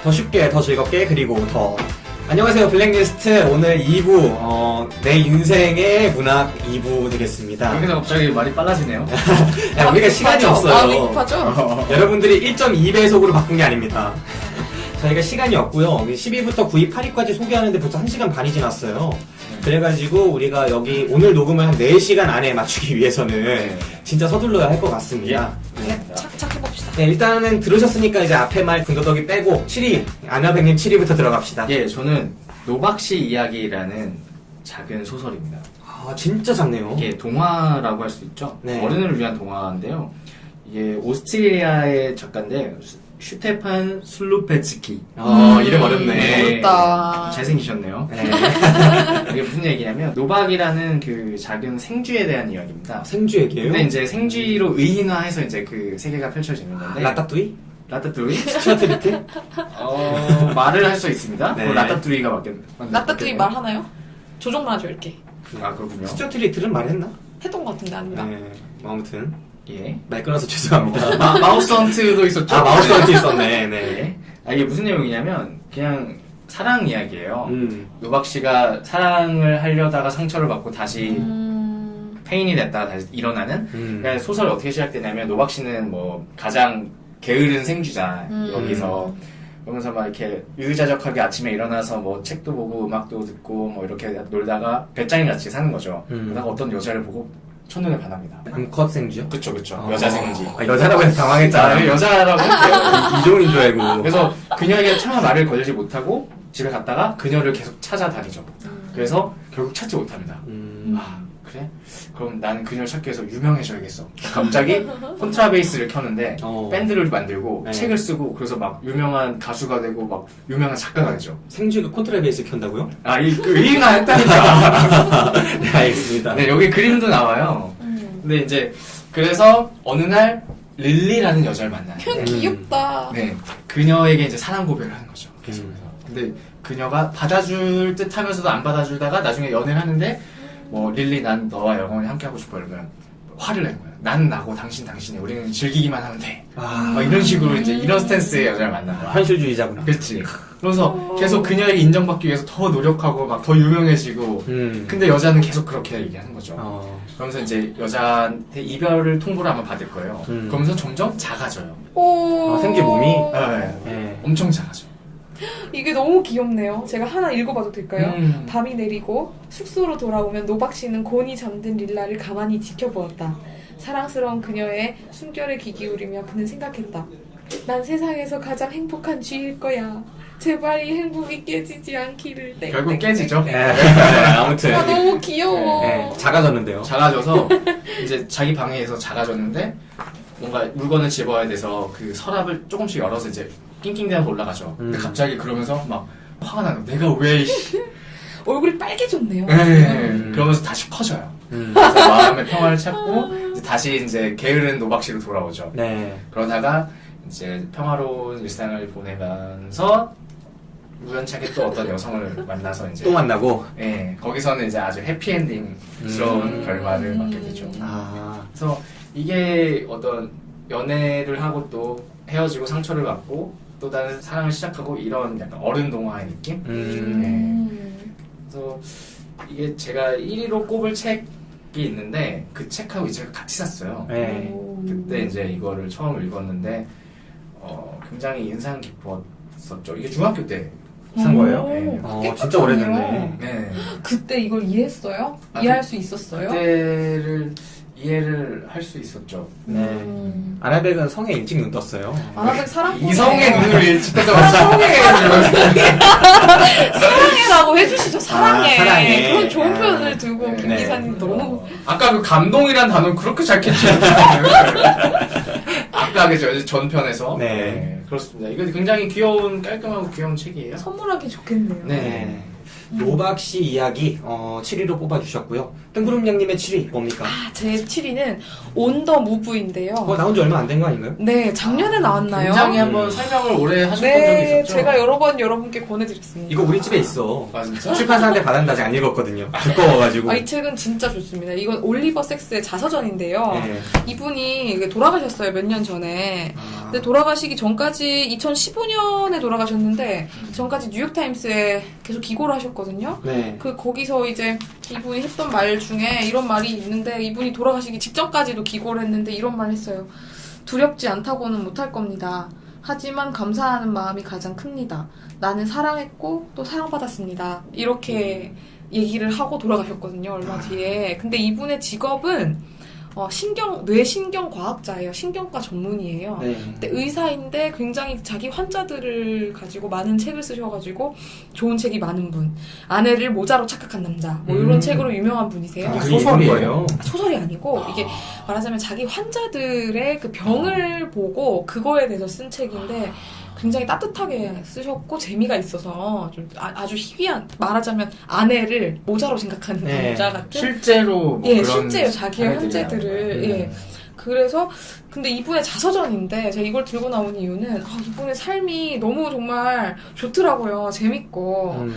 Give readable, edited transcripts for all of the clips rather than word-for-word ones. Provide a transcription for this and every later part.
더 쉽게, 더 즐겁게, 그리고 더. 안녕하세요. 블랙리스트 오늘 2부, 내 인생의 문학 2부 되겠습니다. 여기서 갑자기 말이 빨라지네요. 야, 우리가 시간이 마음이 없어요. 급하죠? 여러분들이 1.2배속으로 바꾼 게 아닙니다. 저희가 시간이 없고요. 10위부터 9위, 8위까지 소개하는데 벌써 1시간 반이 지났어요. 그래가지고 우리가 여기 오늘 녹음을 한 4시간 안에 맞추기 위해서는 진짜 서둘러야 할 것 같습니다. 네, 착착 해봅시다. 네, 일단은 들으셨으니까 이제 앞에 말 군더더기 빼고 7위, 안나백님 7위부터 들어갑시다. 예, 저는 노박씨 이야기라는 작은 소설입니다. 아, 진짜 작네요. 이게 동화라고 할 수 있죠. 네. 어른을 위한 동화인데요. 이게 오스트리아의 작가인데 슈테판 슬루페츠키. 이름 어렵네. 어렵다. 잘생기셨네요. 네. 이게 무슨 얘기냐면 노박이라는 그 작은 생쥐에 대한 이야기입니다. 생쥐 얘기예요? 근데 이제 생쥐로 의인화해서 이제 그 세계가 펼쳐지는 건데 라따뚜이? 라따뚜이? 스튜어트 리틀? 말을 할 수 있습니다. 네. 그거 라따뚜이가 맞겠네. 라따뚜이 말하나요? 조정만 하죠, 이렇게. 아 그렇군요. 스튜어트 리틀은 말했나? 했던 것 같은데, 아닌가? 네. 아무튼 예. 말 끊어서 죄송합니다. 마우스 헌트도 있었죠. 아, 마우스 헌트 있었네. 네. 네. 아, 이게 무슨 내용이냐면 그냥 사랑 이야기예요. 노박 씨가 사랑을 하려다가 상처를 받고 다시 페인이 됐다가 다시 일어나는. 그러니까 소설이 어떻게 시작되냐면 노박 씨는 뭐 가장 게으른 생쥐자 여기서. 그러면서 막 이렇게 유유자적하게 아침에 일어나서 뭐 책도 보고 음악도 듣고 뭐 이렇게 놀다가 배짱이 같이 사는 거죠. 그러다가 어떤 여자를 보고 첫눈에 반합니다. 암컷 생쥐요? 그쵸. 여자 생쥐. 여자라고 해서 당황했잖아. 여자라고 할게요. 이종인 줄 알고. 그래서 그녀에게 차마 말을 걸지 못하고 집에 갔다가 그녀를 계속 찾아다니죠. 그래서 결국 찾지 못합니다. 아, 그래? 그럼 나는 그녀를 찾기 위해서 유명해져야겠어. 갑자기 콘트라베이스를 켜는데 밴드를 만들고 네. 책을 쓰고 그래서 막 유명한 가수가 되고 막 유명한 작가가 되죠. 생쥐가 콘트라베이스 켠다고요? 아, 그 의인화 했다니까. 네, 알겠습니다. 네, 여기 그림도 나와요. 근데 이제 그래서 어느 날 릴리라는 여자를 만나요. 귀엽다. 네, 그녀에게 이제 사랑 고백을 하는 거죠. 계속해서. 근데 그녀가 받아줄 듯 하면서도 안 받아주다가 나중에 연애를 하는데 뭐 릴리 난 너와 영원히 함께 하고 싶어 이러면 화를 내는 거예요. 나는 나고 당신이 우리는 즐기기만 하면 돼. 막 이런 식으로 이제 이런 스탠스의 여자를 만난 거야. 현실주의자구나. 그렇지. 그래서 계속 그녀에게 인정받기 위해서 더 노력하고 막 더 유명해지고. 근데 여자는 계속 그렇게 얘기하는 거죠. 그러면서 이제 여자한테 이별을 통보를 아마 받을 거예요. 그러면서 점점 작아져요. 오. 생쥐 몸이? 네. 엄청 작아져. 이게 너무 귀엽네요. 제가 하나 읽어봐도 될까요? 음. 밤이 내리고 숙소로 돌아오면 노박 씨는 곤히 잠든 릴라를 가만히 지켜보았다. 사랑스러운 그녀의 숨결에 귀 기울이며 그는 생각했다. 난 세상에서 가장 행복한 쥐일 거야. 제발 이 행복이 깨지지 않기를. 결국 깨지죠. 네, 아무튼. 아, 너무 귀여워. 네, 작아졌는데요. 작아져서 이제 자기 방에서 작아졌는데 뭔가 물건을 집어야 돼서 그 서랍을 조금씩 열어서 이제 낑낑대면서 올라가죠. 근데 갑자기 그러면서 막 화가 나는 거야. 내가 왜 얼굴이 빨개졌네요. 그러면서 다시 커져요. 그래서 마음의 평화를 찾고 이제 다시 이제 게으른 노박씨로 돌아오죠. 네. 그러다가 이제 평화로운 일상을 보내면서 우연찮게 또 어떤 여성을 만나서 이제 또 만나고. 예, 거기서는 이제 아주 해피엔딩스러운 결말을 맞게 되죠. 아. 그래서 이게 어떤 연애를 하고 또 헤어지고 상처를 받고 또 다른 사랑을 시작하고 이런 약간 어른 동화의 느낌? 그래서 이게 제가 1위로 꼽을 책이 있는데 그 책하고 이 책을 같이 샀어요. 네. 그때 이제 이거를 처음 읽었는데 굉장히 인상 깊었었죠. 이게 중학교 때 산 거예요? 꽤 진짜 오래됐네. 네. 그때 이걸 이해했어요? 아, 이해할 수 있었어요? 그때를 이해를 할 수 있었죠. 네. 아나백은 성에 일찍 눈 떴어요. 아나백 사랑꾼 이성의 눈을 일찍 떠서 사랑해라고 해주시죠. 사랑해. 사랑해. 그런 좋은 표현을 두고 네. 김 네. 기사님 너무 아까 그 감동이란 단어 그렇게 잘 캐치했어요. 아까 그죠 전편에서. 네. 그렇습니다. 이거 굉장히 귀여운 깔끔하고 귀여운 책이에요. 선물하기 좋겠네요. 네. 노박 씨 이야기 7위로 뽑아주셨고요. 뜬구름냥님의 7위 뭡니까? 제 7위는 온 더 무브인데요. 나온 지 얼마 안 된 거 아닌가요? 네, 작년에 나왔나요? 굉장히 한번 설명을 오래 하셨던 적이 네, 있었죠. 제가 여러 번 여러분께 권해드렸습니다. 이거 우리 집에 있어. 아 진짜? 출판사한테 받았는데 아직 안 읽었거든요. 두꺼워가지고. 이 책은 진짜 좋습니다. 이건 올리버 섹스의 자서전인데요. 네. 이분이 돌아가셨어요, 몇 년 전에. 근데 돌아가시기 전까지 2015년에 돌아가셨는데 전까지 뉴욕타임스에 계속 기고를 하셨거든요. 네. 거기서 이제 이분이 했던 말 중에 이런 말이 있는데, 이분이 돌아가시기 직전까지도 기고를 했는데 이런 말 했어요. 두렵지 않다고는 못할 겁니다. 하지만 감사하는 마음이 가장 큽니다. 나는 사랑했고 또 사랑받았습니다. 이렇게 얘기를 하고 돌아가셨거든요, 얼마 뒤에. 근데 이분의 직업은 뇌신경과학자예요. 신경과 전문의예요. 네. 근데 의사인데 굉장히 자기 환자들을 가지고 많은 책을 쓰셔가지고 좋은 책이 많은 분. 아내를 모자로 착각한 남자. 뭐 이런 책으로 유명한 분이세요. 이게 소설이에요? 소설이 아니고 이게 말하자면 자기 환자들의 그 병을 보고 그거에 대해서 쓴 책인데 굉장히 따뜻하게 쓰셨고 재미가 있어서 좀 아주 희귀한, 말하자면 아내를 모자로 생각하는 네. 남자 같은. 실제로 뭐 예, 그런 실제로 자기의 사례들이 환자들을. 나오는 예. 그래서 근데 이분의 자서전인데 제가 이걸 들고 나온 이유는 이분의 삶이 너무 정말 좋더라고요. 재밌고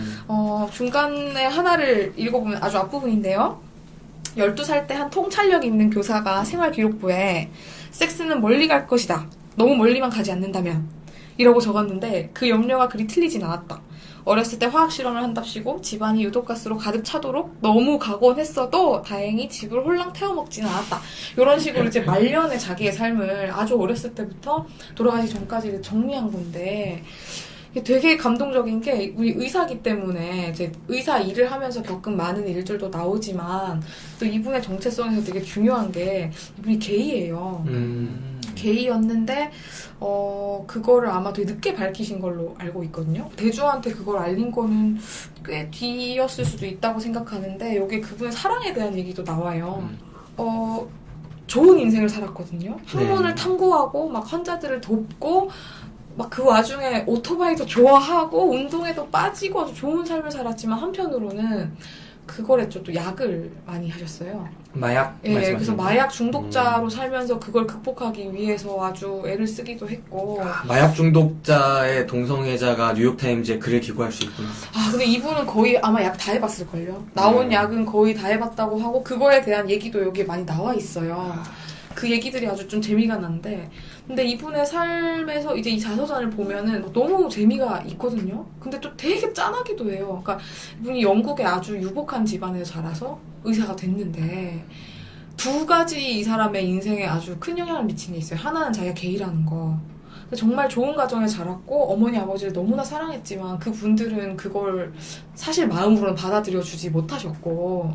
중간에 하나를 읽어보면 아주 앞부분인데요. 12살 때 한 통찰력 있는 교사가 생활기록부에 섹스는 멀리 갈 것이다. 너무 멀리만 가지 않는다면. 이라고 적었는데 그 염려가 그리 틀리진 않았다. 어렸을 때 화학실험을 한답시고 집안이 유독가스로 가득 차도록 너무 각오했어도 다행히 집을 홀랑 태워먹지는 않았다. 이런 식으로 이제 말년에 자기의 삶을 아주 어렸을 때부터 돌아가기 전까지 정리한 건데, 되게 감동적인 게, 우리 의사기 때문에 이제 의사 일을 하면서 겪은 많은 일들도 나오지만 또 이분의 정체성에서 되게 중요한 게 이분이 게이예요. 게이였는데 그거를 아마 되게 늦게 밝히신 걸로 알고 있거든요. 대중한테 그걸 알린 거는 꽤 뒤였을 수도 있다고 생각하는데, 여기 그분의 사랑에 대한 얘기도 나와요. 좋은 인생을 살았거든요. 학문을 탐구하고 막 환자들을 돕고 막 그 와중에 오토바이도 좋아하고 운동에도 빠지고 아주 좋은 삶을 살았지만 한편으로는 그걸 했죠. 또 약을 많이 하셨어요. 마약? 예, 그래서 말씀하시는 마약 중독자로 살면서 그걸 극복하기 위해서 아주 애를 쓰기도 했고. 마약 중독자의 동성애자가 뉴욕타임즈에 글을 기고할 수 있구나. 근데 이분은 거의 아마 약 다 해봤을걸요. 나온 약은 거의 다 해봤다고 하고 그거에 대한 얘기도 여기에 많이 나와 있어요. 그 얘기들이 아주 좀 재미가 난데, 근데 이분의 삶에서 이제 이 자서전을 보면은 너무 재미가 있거든요. 근데 또 되게 짠하기도 해요. 그러니까 이분이 영국의 아주 유복한 집안에서 자라서 의사가 됐는데 두 가지 이 사람의 인생에 아주 큰 영향을 미친 게 있어요. 하나는 자기가 게이라는 거. 정말 좋은 가정에 자랐고 어머니 아버지를 너무나 사랑했지만 그분들은 그걸 사실 마음으로는 받아들여주지 못하셨고,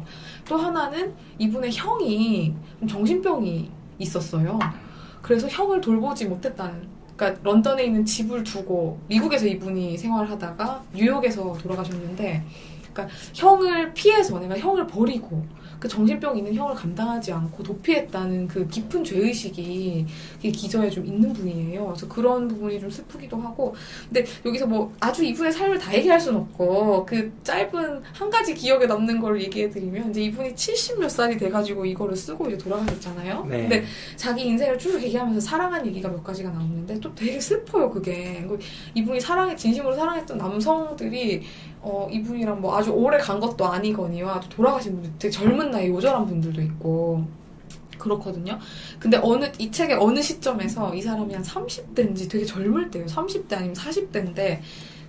또 하나는 이분의 형이 정신병이 있었어요. 그래서 형을 돌보지 못했다는, 그러니까 런던에 있는 집을 두고 미국에서 이분이 생활하다가 뉴욕에서 돌아가셨는데, 그러니까 형을 피해서, 내가 형을 버리고 그 정신병 있는 형을 감당하지 않고 도피했다는 그 깊은 죄의식이 기저에 좀 있는 분이에요. 그래서 그런 부분이 좀 슬프기도 하고. 근데 여기서 뭐 아주 이분의 삶을 다 얘기할 순 없고 그 짧은 한 가지 기억에 남는 걸 얘기해드리면, 이제 이분이 70 몇 살이 돼가지고 이거를 쓰고 이제 돌아가셨잖아요. 네. 근데 자기 인생을 쭉 얘기하면서 사랑한 얘기가 몇 가지가 나오는데 또 되게 슬퍼요, 그게. 이분이 진심으로 사랑했던 남성들이 이분이랑 뭐 아주 오래 간 것도 아니거니와 또 돌아가신 분들, 되게 젊은 나이 요절한 분들도 있고 그렇거든요. 근데 이 책의 어느 시점에서 이 사람이 한 30대인지 되게 젊을 때예요. 30대 아니면 40대인데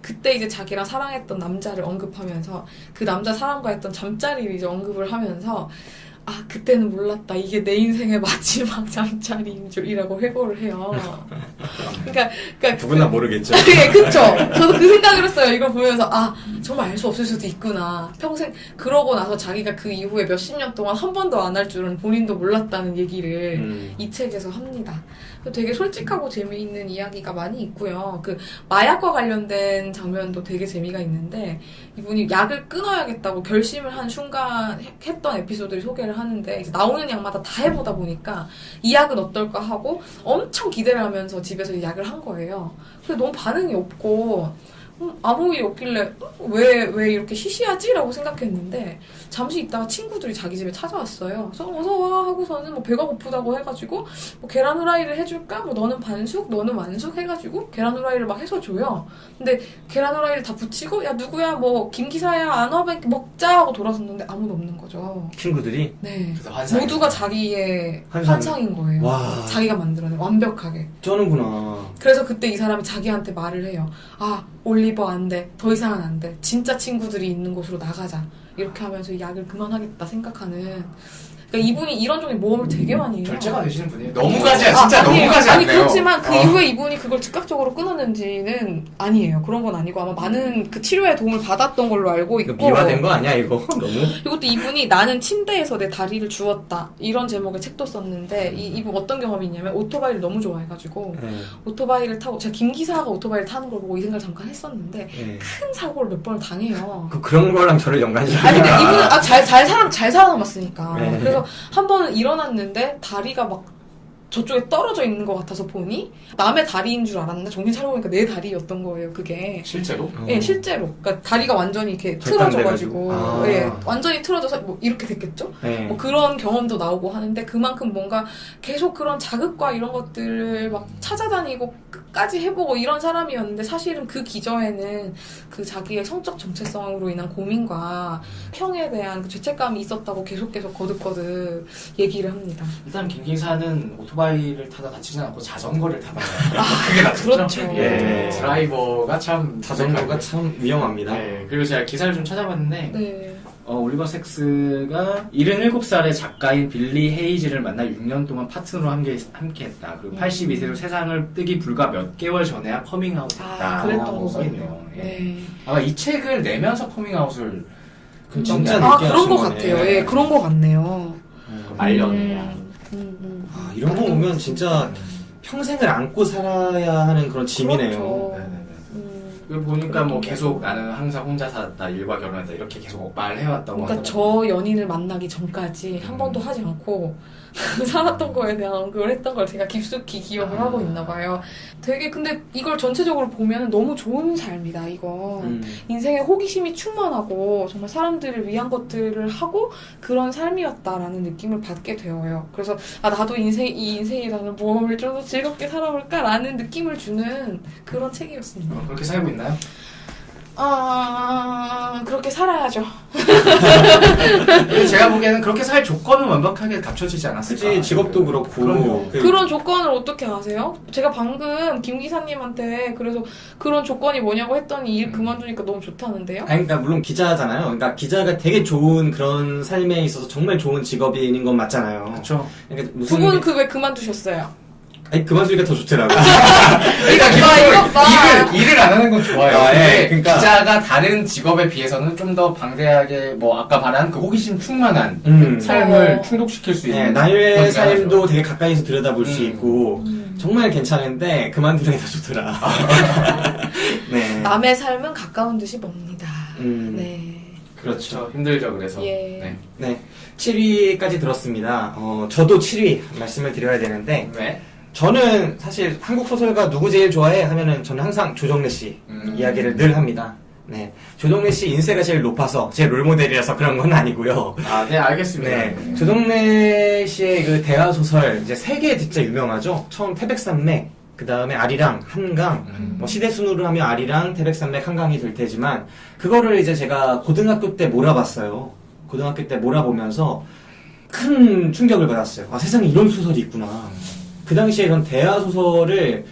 그때 이제 자기랑 사랑했던 남자를 언급하면서 그 남자 사람과 했던 잠자리를 이제 언급을 하면서, 그때는 몰랐다. 이게 내 인생의 마지막 잠자리인 줄이라고 회고를 해요. 그러니까 누구나 모르겠죠. 네, 그쵸. 저도 그 생각을 했어요. 이걸 보면서 정말 알 수 없을 수도 있구나. 평생 그러고 나서 자기가 그 이후에 몇십 년 동안 한 번도 안 할 줄은 본인도 몰랐다는 얘기를 이 책에서 합니다. 되게 솔직하고 재미있는 이야기가 많이 있고요. 그 마약과 관련된 장면도 되게 재미가 있는데, 이분이 약을 끊어야겠다고 결심을 한 순간 했던 에피소드를 소개를 하는데, 이제 나오는 약마다 다 해보다 보니까 이 약은 어떨까 하고 엄청 기대를 하면서 집에서 약을 한 거예요. 근데 너무 반응이 없고 아무 일이 없길래 왜 이렇게 시시하지? 라고 생각했는데 잠시 있다가 친구들이 자기 집에 찾아왔어요. 그래서 어서 와 하고서는 뭐 배가 고프다고 해가지고 뭐 계란 후라이를 해줄까? 뭐 너는 반숙, 너는 완숙 해가지고 계란 후라이를 막 해서 줘요. 근데 계란 후라이를 다 붙이고 야 누구야 뭐 김기사야 안 와? 먹자 하고 돌아섰는데 아무도 없는 거죠. 친구들이? 네. 그래서 환상이 모두가 자기의 환상. 환상인 거예요. 와. 자기가 만들어낸 완벽하게. 쩌는구나. 그래서 그때 이 사람이 자기한테 말을 해요. 아, 올리버 안 돼. 더 이상은 안 돼. 진짜 친구들이 있는 곳으로 나가자. 이렇게 하면서 약을 그만하겠다 생각하는. 그러니까 이분이 이런 종의 모험을 되게 많이 해요. 절제가 되시는 분이에요. 너무 가지 진짜 너무 아니에요. 가지 아니 않네요. 그렇지만 그 이후에 이분이 그걸 즉각적으로 끊었는지는 아니에요. 그런 건 아니고 아마 많은 그 치료에 도움을 받았던 걸로 알고 이거 있고. 미화된 거 아니야 이거? 너무? 그리고 또 이분이 나는 침대에서 내 다리를 주웠다 이런 제목의 책도 썼는데 이분 어떤 경험이 있냐면 오토바이를 너무 좋아해가지고 네. 오토바이를 타고 제가 김 기사가 오토바이를 타는 걸 보고 이 생각을 잠깐 했었는데 네. 큰 사고를 몇 번을 당해요. 그런 거랑 저를 연관시키는 아니 근데 이분은 잘 살아남았으니까. 네. 그래서 한 번은 일어났는데 다리가 막 저쪽에 떨어져 있는 것 같아서 보니 남의 다리인 줄 알았는데 정신 차려보니까 내 다리였던 거예요. 그게. 실제로? 예, 실제로. 그러니까 다리가 완전히 이렇게 절단돼가지고. 틀어져가지고, 아. 예, 완전히 틀어져서 뭐 이렇게 됐겠죠? 네. 뭐 그런 경험도 나오고 하는데 그만큼 뭔가 계속 그런 자극과 이런 것들을 막 찾아다니고 끝까지 해보고 이런 사람이었는데 사실은 그 기저에는 그 자기의 성적 정체성으로 인한 고민과 형에 대한 그 죄책감이 있었다고 계속 거듭거듭 얘기를 합니다. 일단 김기사는 오토바이를 타다 다치진 않고 자전거를 타다 그게 낫죠. 그렇죠. 예, 드라이버가 참 자전거가 참 위험합니다. 네, 그리고 제가 기사를 좀 찾아봤는데 네. 올리버 섹스가 77살의 작가인 빌리 헤이즈를 만나 6년 동안 파트너로 함께했다. 그리고 82세로 세상을 뜨기 불과 몇 개월 전에야 커밍아웃했다. 그랬던 라고 거군요. 써있네요. 예. 네. 아마 이 책을 내면서 커밍아웃을 그 진짜 아, 늦게 그런 거 하신 같아요. 거네. 예, 그런 거 같네요. 말년에야. 아, 이런 거 보면 진짜 평생을 안고 살아야 하는 그런 짐이네요. 그렇죠. 네네네. 음. 그리고 보니까 뭐 계속 나는 항상 혼자 살았다, 일과 결혼했다 이렇게 계속 말해왔다고 그러니까 하더라고요. 저 연인을 만나기 전까지 한 번도 하지 않고 살았던 거에 대한 언급을 했던 걸 제가 깊숙이 기억을 하고 있나 봐요. 되게 근데 이걸 전체적으로 보면 너무 좋은 삶이다 이거. 인생에 호기심이 충만하고 정말 사람들을 위한 것들을 하고 그런 삶이었다라는 느낌을 받게 되어요. 그래서 아 나도 이 인생이라는 모험을 좀 더 즐겁게 살아볼까라는 느낌을 주는 그런 책이었습니다. 그렇게 살고 있나요? 그렇게 살아야죠. 근데 제가 보기에는 그렇게 살 조건은 완벽하게 갖춰지지 않았을까. 그치, 직업도 그렇고. 그럼요. 그런 조건을 어떻게 아세요? 제가 방금 김 기사님한테 그래서 그런 조건이 뭐냐고 했더니 일 그만두니까 너무 좋다는데요? 아니, 그러니까 물론 기자잖아요. 그러니까 기자가 되게 좋은 그런 삶에 있어서 정말 좋은 직업인 건 맞잖아요. 그렇죠. 그러니까 두 분 그 왜 그만두셨어요? 아니 그만두니까 더 좋더라고. 그러니까 일을 안 하는 건 좋아요. 아, 근데 예, 그러니까. 기자가 다른 직업에 비해서는 좀 더 방대하게 뭐 아까 말한 그 호기심 충만한 삶을 충족시킬 수 있는. 네, 나의 그런 삶도 하죠. 되게 가까이서 들여다볼 수 있고 정말 괜찮은데 그만두는 게 더 좋더라. 네. 남의 삶은 가까운 듯이 멉니다. 네. 그렇죠. 그렇죠. 힘들죠. 그래서. 예. 네. 네. 7위까지 들었습니다. 저도 7위 말씀을 드려야 되는데 네. 저는 사실 한국 소설가 누구 제일 좋아해 하면은 저는 항상 조정래 씨 이야기를 늘 합니다. 네. 조정래 씨 인세가 제일 높아서 제 롤모델이라서 그런 건 아니고요. 아, 네, 알겠습니다. 네. 조정래 씨의 그 대화 소설 이제 세 개 진짜 유명하죠. 처음 태백산맥, 그 다음에 아리랑, 한강, 뭐 시대 순으로 하면 아리랑, 태백산맥, 한강이 될 테지만 그거를 이제 제가 고등학교 때 몰아봤어요. 고등학교 때 몰아보면서 큰 충격을 받았어요. 아, 세상에 이런 소설이 있구나. 그 당시에 이런 대하소설을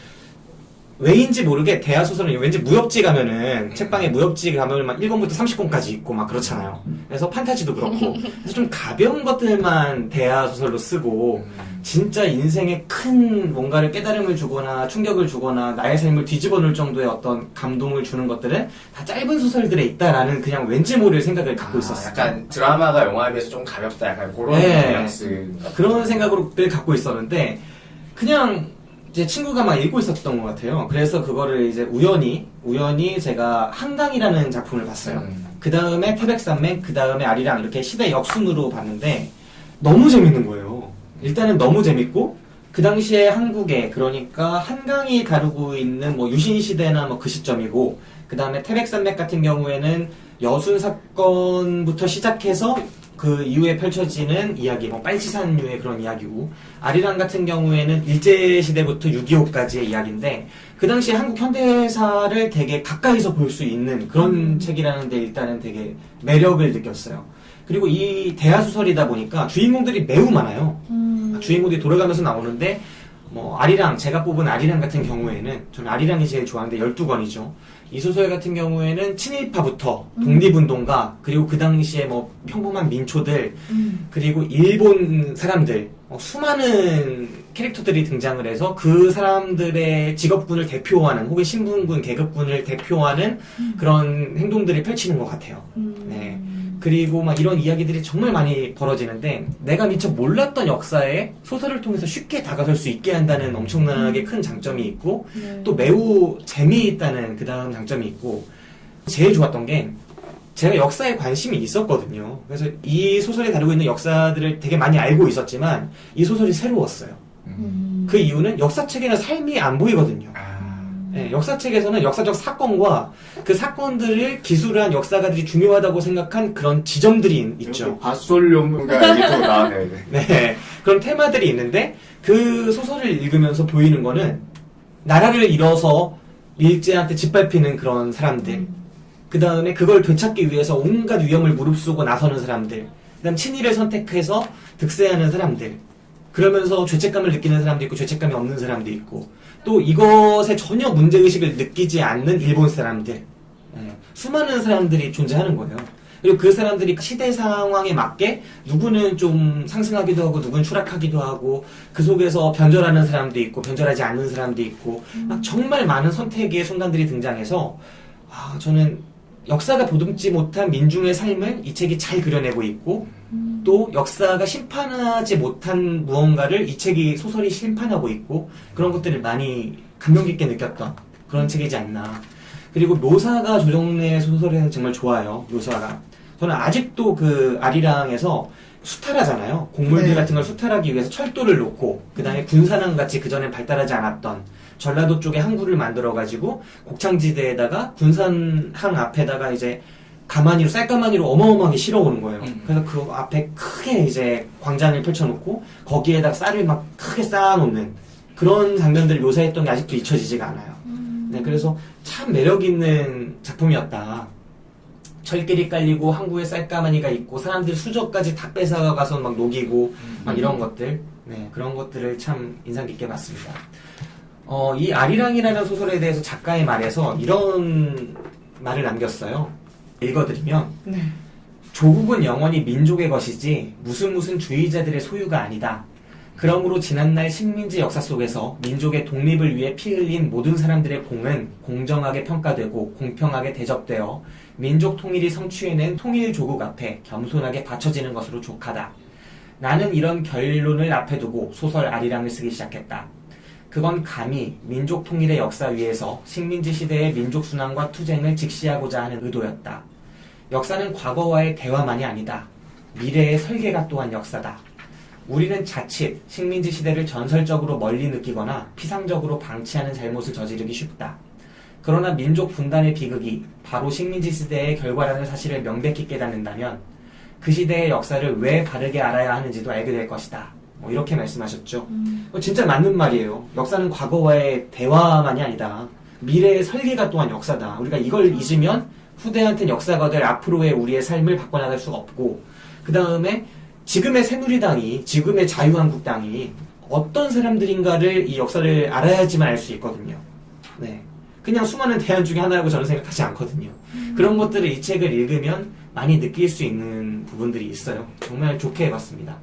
왜인지 모르게 대하소설은 왠지 무협지 가면은 책방에 무협지 가면은 막 1권부터 30권까지 있고 막 그렇잖아요. 그래서 판타지도 그렇고 그래서 좀 가벼운 것들만 대하소설로 쓰고 진짜 인생에 큰 뭔가를 깨달음을 주거나 충격을 주거나 나의 삶을 뒤집어 놓을 정도의 어떤 감동을 주는 것들은 다 짧은 소설들에 있다라는 그냥 왠지 모를 생각을 갖고 있었어요. 약간 드라마가 영화에 비해서 좀 가볍다. 약간 그런 네. 뉘앙스. 그런 생각으로 늘 갖고 있었는데 그냥 제 친구가 막 읽고 있었던 것 같아요. 그래서 그거를 이제 우연히 제가 한강이라는 작품을 봤어요. 그 다음에 태백산맥, 그 다음에 아리랑 이렇게 시대 역순으로 봤는데 너무 재밌는 거예요. 일단은 너무 재밌고 그 당시에 한국에 그러니까 한강이 다루고 있는 뭐 유신 시대나 뭐 그 시점이고 그 다음에 태백산맥 같은 경우에는 여순 사건부터 시작해서 그 이후에 펼쳐지는 이야기, 뭐 빨치산류의 그런 이야기고 아리랑 같은 경우에는 일제시대부터 6.25까지의 이야기인데 그 당시에 한국 현대사를 되게 가까이서 볼 수 있는 그런 책이라는 데 일단은 되게 매력을 느꼈어요. 그리고 이 대하소설이다 보니까 주인공들이 매우 많아요. 주인공들이 돌아가면서 나오는데 뭐 아리랑, 제가 뽑은 아리랑 같은 경우에는 저는 아리랑이 제일 좋아하는데 12권이죠. 이 소설 같은 경우에는 친일파부터 독립운동가 그리고 그 당시에 뭐 평범한 민초들 그리고 일본 사람들 수많은 캐릭터들이 등장을 해서 그 사람들의 직업군을 대표하는 혹은 신분군, 계급군을 대표하는 그런 행동들이 펼치는 것 같아요. 네. 그리고 막 이런 이야기들이 정말 많이 벌어지는데 내가 미처 몰랐던 역사에 소설을 통해서 쉽게 다가설 수 있게 한다는 엄청나게 큰 장점이 있고 또 매우 재미있다는 그 다음 장점이 있고 제일 좋았던 게 제가 역사에 관심이 있었거든요. 그래서 이 소설에 다루고 있는 역사들을 되게 많이 알고 있었지만 이 소설이 새로웠어요. 그 이유는 역사책에는 삶이 안 보이거든요. 네, 역사책에서는 역사적 사건과 그 사건들을 기술한 역사가들이 중요하다고 생각한 그런 지점들이 있죠. 바솔룡가 이게 또 나왔네요. 네, 그런 테마들이 있는데 그 소설을 읽으면서 보이는 거는 나라를 잃어서 일제한테 짓밟히는 그런 사람들 그 다음에 그걸 되찾기 위해서 온갖 위험을 무릅쓰고 나서는 사람들 그 다음 친일을 선택해서 득세하는 사람들 그러면서 죄책감을 느끼는 사람도 있고 죄책감이 없는 사람도 있고 또 이것에 전혀 문제의식을 느끼지 않는 일본 사람들 수많은 사람들이 존재하는 거예요. 그리고 그 사람들이 시대 상황에 맞게 누구는 좀 상승하기도 하고 누구는 추락하기도 하고 그 속에서 변절하는 사람도 있고 변절하지 않는 사람도 있고 막 정말 많은 선택의 순간들이 등장해서 저는 역사가 보듬지 못한 민중의 삶을 이 책이 잘 그려내고 있고 또 역사가 심판하지 못한 무언가를 이 책이 소설이 심판하고 있고 그런 것들을 많이 감명 깊게 느꼈던 그런 책이지 않나. 그리고 묘사가 조정래 소설에는 정말 좋아요. 묘사가. 저는 아직도 그 아리랑에서 수탈하잖아요. 곡물들 같은 걸 수탈하기 위해서 철도를 놓고 그 다음에 군산항 같이 그전엔 발달하지 않았던 전라도 쪽에 항구를 만들어가지고 곡창지대에다가 군산항 앞에다가 이제 가마니로 쌀가마니로 어마어마하게 실어오는 거예요. 그래서 그 앞에 크게 이제 광장을 펼쳐놓고 거기에다가 쌀을 막 크게 쌓아놓는 그런 장면들을 묘사했던 게 아직도 잊혀지지가 않아요. 네, 그래서 참 매력 있는 작품이었다. 철길이 깔리고 항구에 쌀가마니가 있고 사람들 수저까지 다 뺏어가서 막 녹이고 막 이런 것들, 네, 그런 것들을 참 인상 깊게 봤습니다. 이 아리랑이라는 소설에 대해서 작가의 말에서 이런 말을 남겼어요. 읽어드리면 조국은 영원히 민족의 것이지 무슨 주의자들의 소유가 아니다. 그러므로 지난날 식민지 역사 속에서 민족의 독립을 위해 피 흘린 모든 사람들의 공은 공정하게 평가되고 공평하게 대접되어 민족 통일이 성취해낸 통일 조국 앞에 겸손하게 바쳐지는 것으로 족하다. 나는 이런 결론을 앞에 두고 소설 아리랑을 쓰기 시작했다. 그건 감히 민족 통일의 역사 위에서 식민지 시대의 민족 순환과 투쟁을 직시하고자 하는 의도였다. 역사는 과거와의 대화만이 아니다. 미래의 설계가 또한 역사다. 우리는 자칫 식민지 시대를 전설적으로 멀리 느끼거나 피상적으로 방치하는 잘못을 저지르기 쉽다. 그러나 민족 분단의 비극이 바로 식민지 시대의 결과라는 사실을 명백히 깨닫는다면 그 시대의 역사를 왜 바르게 알아야 하는지도 알게 될 것이다. 이렇게 말씀하셨죠. 진짜 맞는 말이에요. 역사는 과거와의 대화만이 아니다. 미래의 설계가 또한 역사다. 우리가 이걸 잊으면 후대한테는 역사가 될 앞으로의 우리의 삶을 바꿔나갈 수가 없고 그 다음에 지금의 새누리당이 지금의 자유한국당이 어떤 사람들인가를 이 역사를 알아야지만 알 수 있거든요. 네, 그냥 수많은 대안 중에 하나라고 저는 생각하지 않거든요. 그런 것들을 이 책을 읽으면 많이 느낄 수 있는 부분들이 있어요. 정말 좋게 봤습니다.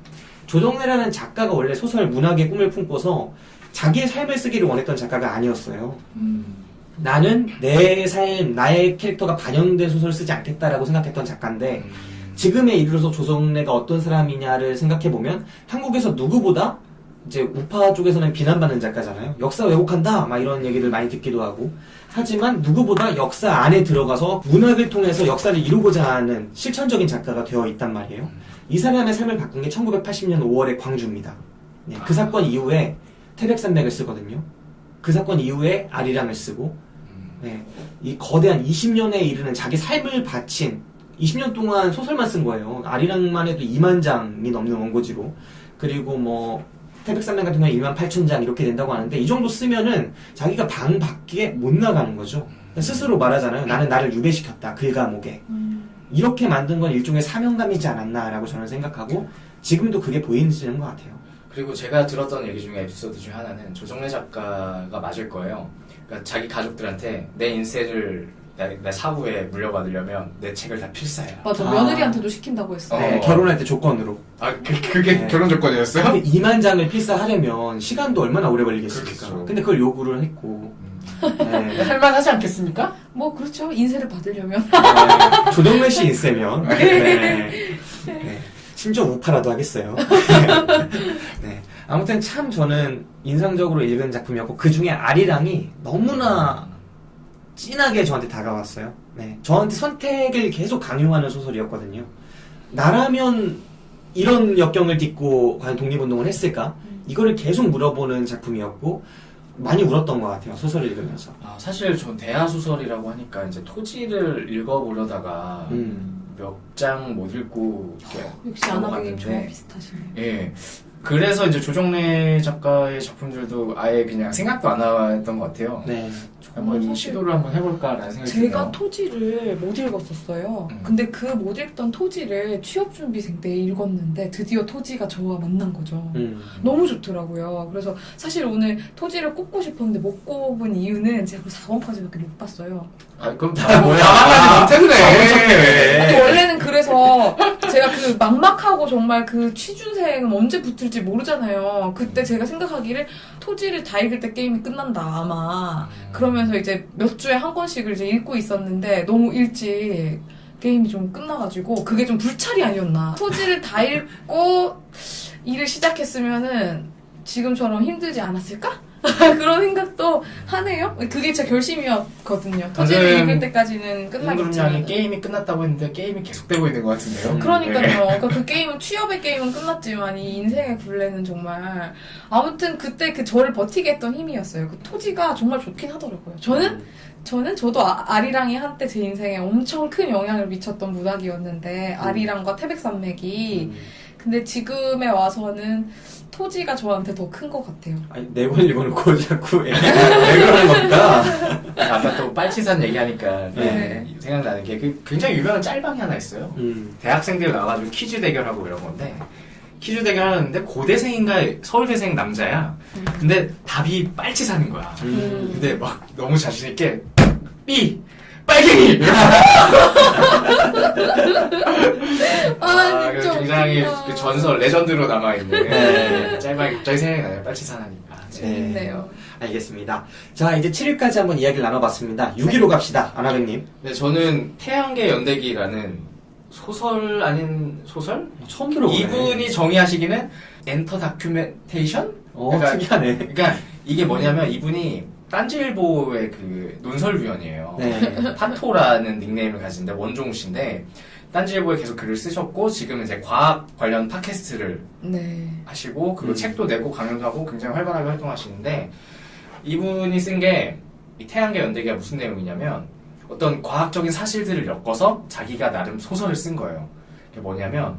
조정래라는 작가가 원래 소설 문학의 꿈을 품고서 자기의 삶을 쓰기를 원했던 작가가 아니었어요. 나는 내 삶, 나의 캐릭터가 반영된 소설을 쓰지 않겠다라고 생각했던 작가인데 지금에 이르러서 조정래가 어떤 사람이냐를 생각해보면 한국에서 누구보다 이제 우파 쪽에서는 비난받는 작가잖아요. 역사 왜곡한다 막 이런 얘기를 많이 듣기도 하고 하지만 누구보다 역사 안에 들어가서 문학을 통해서 역사를 이루고자 하는 실천적인 작가가 되어 있단 말이에요. 이 사람의 삶을 바꾼 게 1980년 5월의 광주입니다. 네, 그 사건 이후에 태백산맥을 쓰거든요. 그 사건 이후에 아리랑을 쓰고, 네, 이 거대한 20년에 이르는 자기 삶을 바친 20년 동안 소설만 쓴 거예요. 아리랑만 해도 2만 장이 넘는 원고지로. 그리고 뭐 태백산맥 같은 경우는 1만 8천 장 이렇게 된다고 하는데 이 정도 쓰면은 자기가 방 밖에 못 나가는 거죠. 스스로 말하잖아요. 나는 나를 유배시켰다. 글 감옥에. 이렇게 만든 건 일종의 사명감이지 않았나라고 저는 생각하고 지금도 그게 보이는 것 같아요. 그리고 제가 들었던 얘기 중에 에피소드 중에 하나는 조정래 작가가 맞을 거예요. 그러니까 자기 가족들한테 내 인세를 내 사후에 물려받으려면 내 책을 다 필사해라. 맞아, 며느리한테도 시킨다고 했어. 네, 결혼할 때 조건으로. 그게 네. 결혼 조건이었어요? 근데 2만 장을 필사하려면 시간도 얼마나 오래 걸리겠습니까? 그렇죠. 근데 그걸 요구를 했고. 네. 할만하지 않겠습니까? 뭐 그렇죠. 인세를 받으려면. 네. 조정래 씨 있으면. 네. 네. 심지어 우파라도 하겠어요. 네. 아무튼 참 저는 인상적으로 읽은 작품이었고 그 중에 아리랑이 너무나 진하게 저한테 다가왔어요. 네. 저한테 선택을 계속 강요하는 소설이었거든요. 나라면 이런 역경을 딛고 과연 독립운동을 했을까? 이거를 계속 물어보는 작품이었고 많이 울었던 것 같아요. 소설을 읽으면서. 사실 전 대하 소설이라고 하니까 이제 토지를 읽어보려다가 몇 장 못 읽고 이렇게 역시 아나베님 저와 넘어갔는데, 비슷하시네요. 예. 그래서 이제 조정래 작가의 작품들도 아예 그냥 생각도 안 했던 것 같아요. 네. 한번 사실 시도를 한번 해볼까라는 생각이 제가 드네요. 토지를 못 읽었었어요. 근데 그 못 읽던 토지를 취업준비생 때 읽었는데 드디어 토지가 저와 만난 거죠. 너무 좋더라고요. 그래서 사실 오늘 토지를 꼽고 싶었는데 못 꼽은 이유는 제가 그 4번까지밖에 못 봤어요. 그럼 뭐야. 다까지 못했네. 원래는 그래서 제가 그 막막하고 정말 그 취준생은 언제 붙을지 모르잖아요. 그때 제가 생각하기를 토지를 다 읽을 때 게임이 끝난다 아마. 그러면서 이제 몇 주에 한 권씩을 이제 읽고 있었는데 너무 일찍 게임이 좀 끝나가지고 그게 좀 불찰이 아니었나. 토지를 다 읽고 일을 시작했으면은 지금처럼 힘들지 않았을까? 그런 생각도 하네요. 그게 제 결심이었거든요. 토지를 읽을 때까지는 끝나겠지만 끝나겠지만. 게임이 끝났다고 했는데 게임이 계속되고 있는 것 같은데요. 그러니까요. 네. 그러니까 그 게임은 취업의 게임은 끝났지만 이 인생의 굴레는 정말 아무튼 그때 그 저를 버티게 했던 힘이었어요. 그 토지가 정말 좋긴 하더라고요. 저도 아리랑이 한때 제 인생에 엄청 큰 영향을 미쳤던 문학이었는데 아리랑과 태백산맥이 근데 지금에 와서는 토지가 저한테 더 큰 것 같아요. 아니, 네 권 읽어놓고 자꾸 왜 그러는 겁니까? 아까 또 빨치산 얘기하니까 네. 생각나는 게 그 굉장히 유명한 짤방이 하나 있어요. 대학생들 나와가지고 퀴즈 대결하고 이런 건데 퀴즈 대결 하는데 고대생인가 서울대생 남자야. 근데 답이 빨치산인 거야. 근데 막 너무 자신있게 삐! 빨갱이! 진짜 굉장히 웃기다. 그 전설, 레전드로 남아있는 네. 짤방이 갑자기 생각이 나요. 빨치산 하니까. 재밌네요. 알겠습니다. 자, 이제 7위까지 한번 이야기를 나눠봤습니다. 6위로 갑시다. 아나백님. 네, 저는 태양계 연대기라는 소설 아닌 소설? 처음 들어보네. 이분이 정의하시기는 엔터 다큐멘테이션? 특이하네. 그러니까 이게 뭐냐면 이분이 딴지일보의 그 논설위원이에요. 네. 파토라는 닉네임을 가진데 원종우 씨인데 딴지일보에 계속 글을 쓰셨고 지금 이제 과학 관련 팟캐스트를 네. 하시고 그리고 책도 내고 강연도 하고 굉장히 활발하게 활동하시는데 이분이 쓴 게 이 태양계 연대기가 무슨 내용이냐면 어떤 과학적인 사실들을 엮어서 자기가 나름 소설을 쓴 거예요. 그게 뭐냐면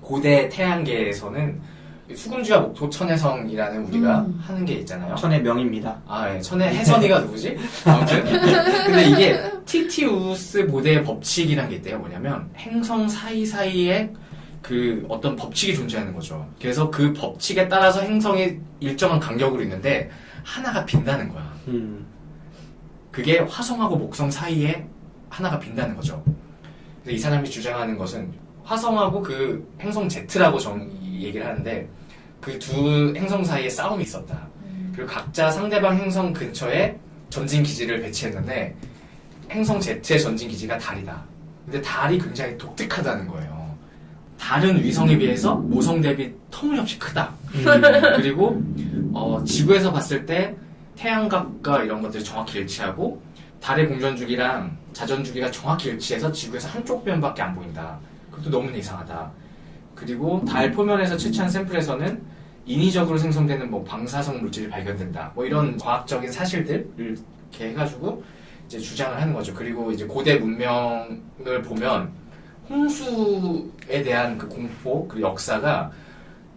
고대 태양계에서는 수금주와 목토 천혜성이라는 우리가 하는 게 있잖아요. 천의 명입니다. 예, 천혜 혜선이가 누구지? 아무튼 근데 이게 티티우스 모대의 법칙이라는 게 있대요. 뭐냐면 행성 사이사이에 그 어떤 법칙이 존재하는 거죠. 그래서 그 법칙에 따라서 행성이 일정한 간격으로 있는데 하나가 빈다는 거야. 그게 화성하고 목성 사이에 하나가 빈다는 거죠. 그래서 이 사람이 주장하는 것은 화성하고 그 행성 Z라고 얘기를 하는데 그 두 행성 사이에 싸움이 있었다. 그리고 각자 상대방 행성 근처에 전진 기지를 배치했는데 행성 Z의 전진 기지가 달이다. 근데 달이 굉장히 독특하다는 거예요. 다른 위성에 비해서 모성 대비 터무니없이 크다. 그리고 지구에서 봤을 때 태양각과 이런 것들이 정확히 일치하고 달의 공전주기랑 자전주기가 정확히 일치해서 지구에서 한쪽 면밖에 안 보인다. 그것도 너무나 이상하다. 그리고 달 표면에서 채취한 샘플에서는 인위적으로 생성되는 뭐 방사성 물질이 발견된다. 뭐 이런 과학적인 사실들을 이렇게 해가지고 이제 주장을 하는 거죠. 그리고 이제 고대 문명을 보면 홍수에 대한 그 공포, 그 역사가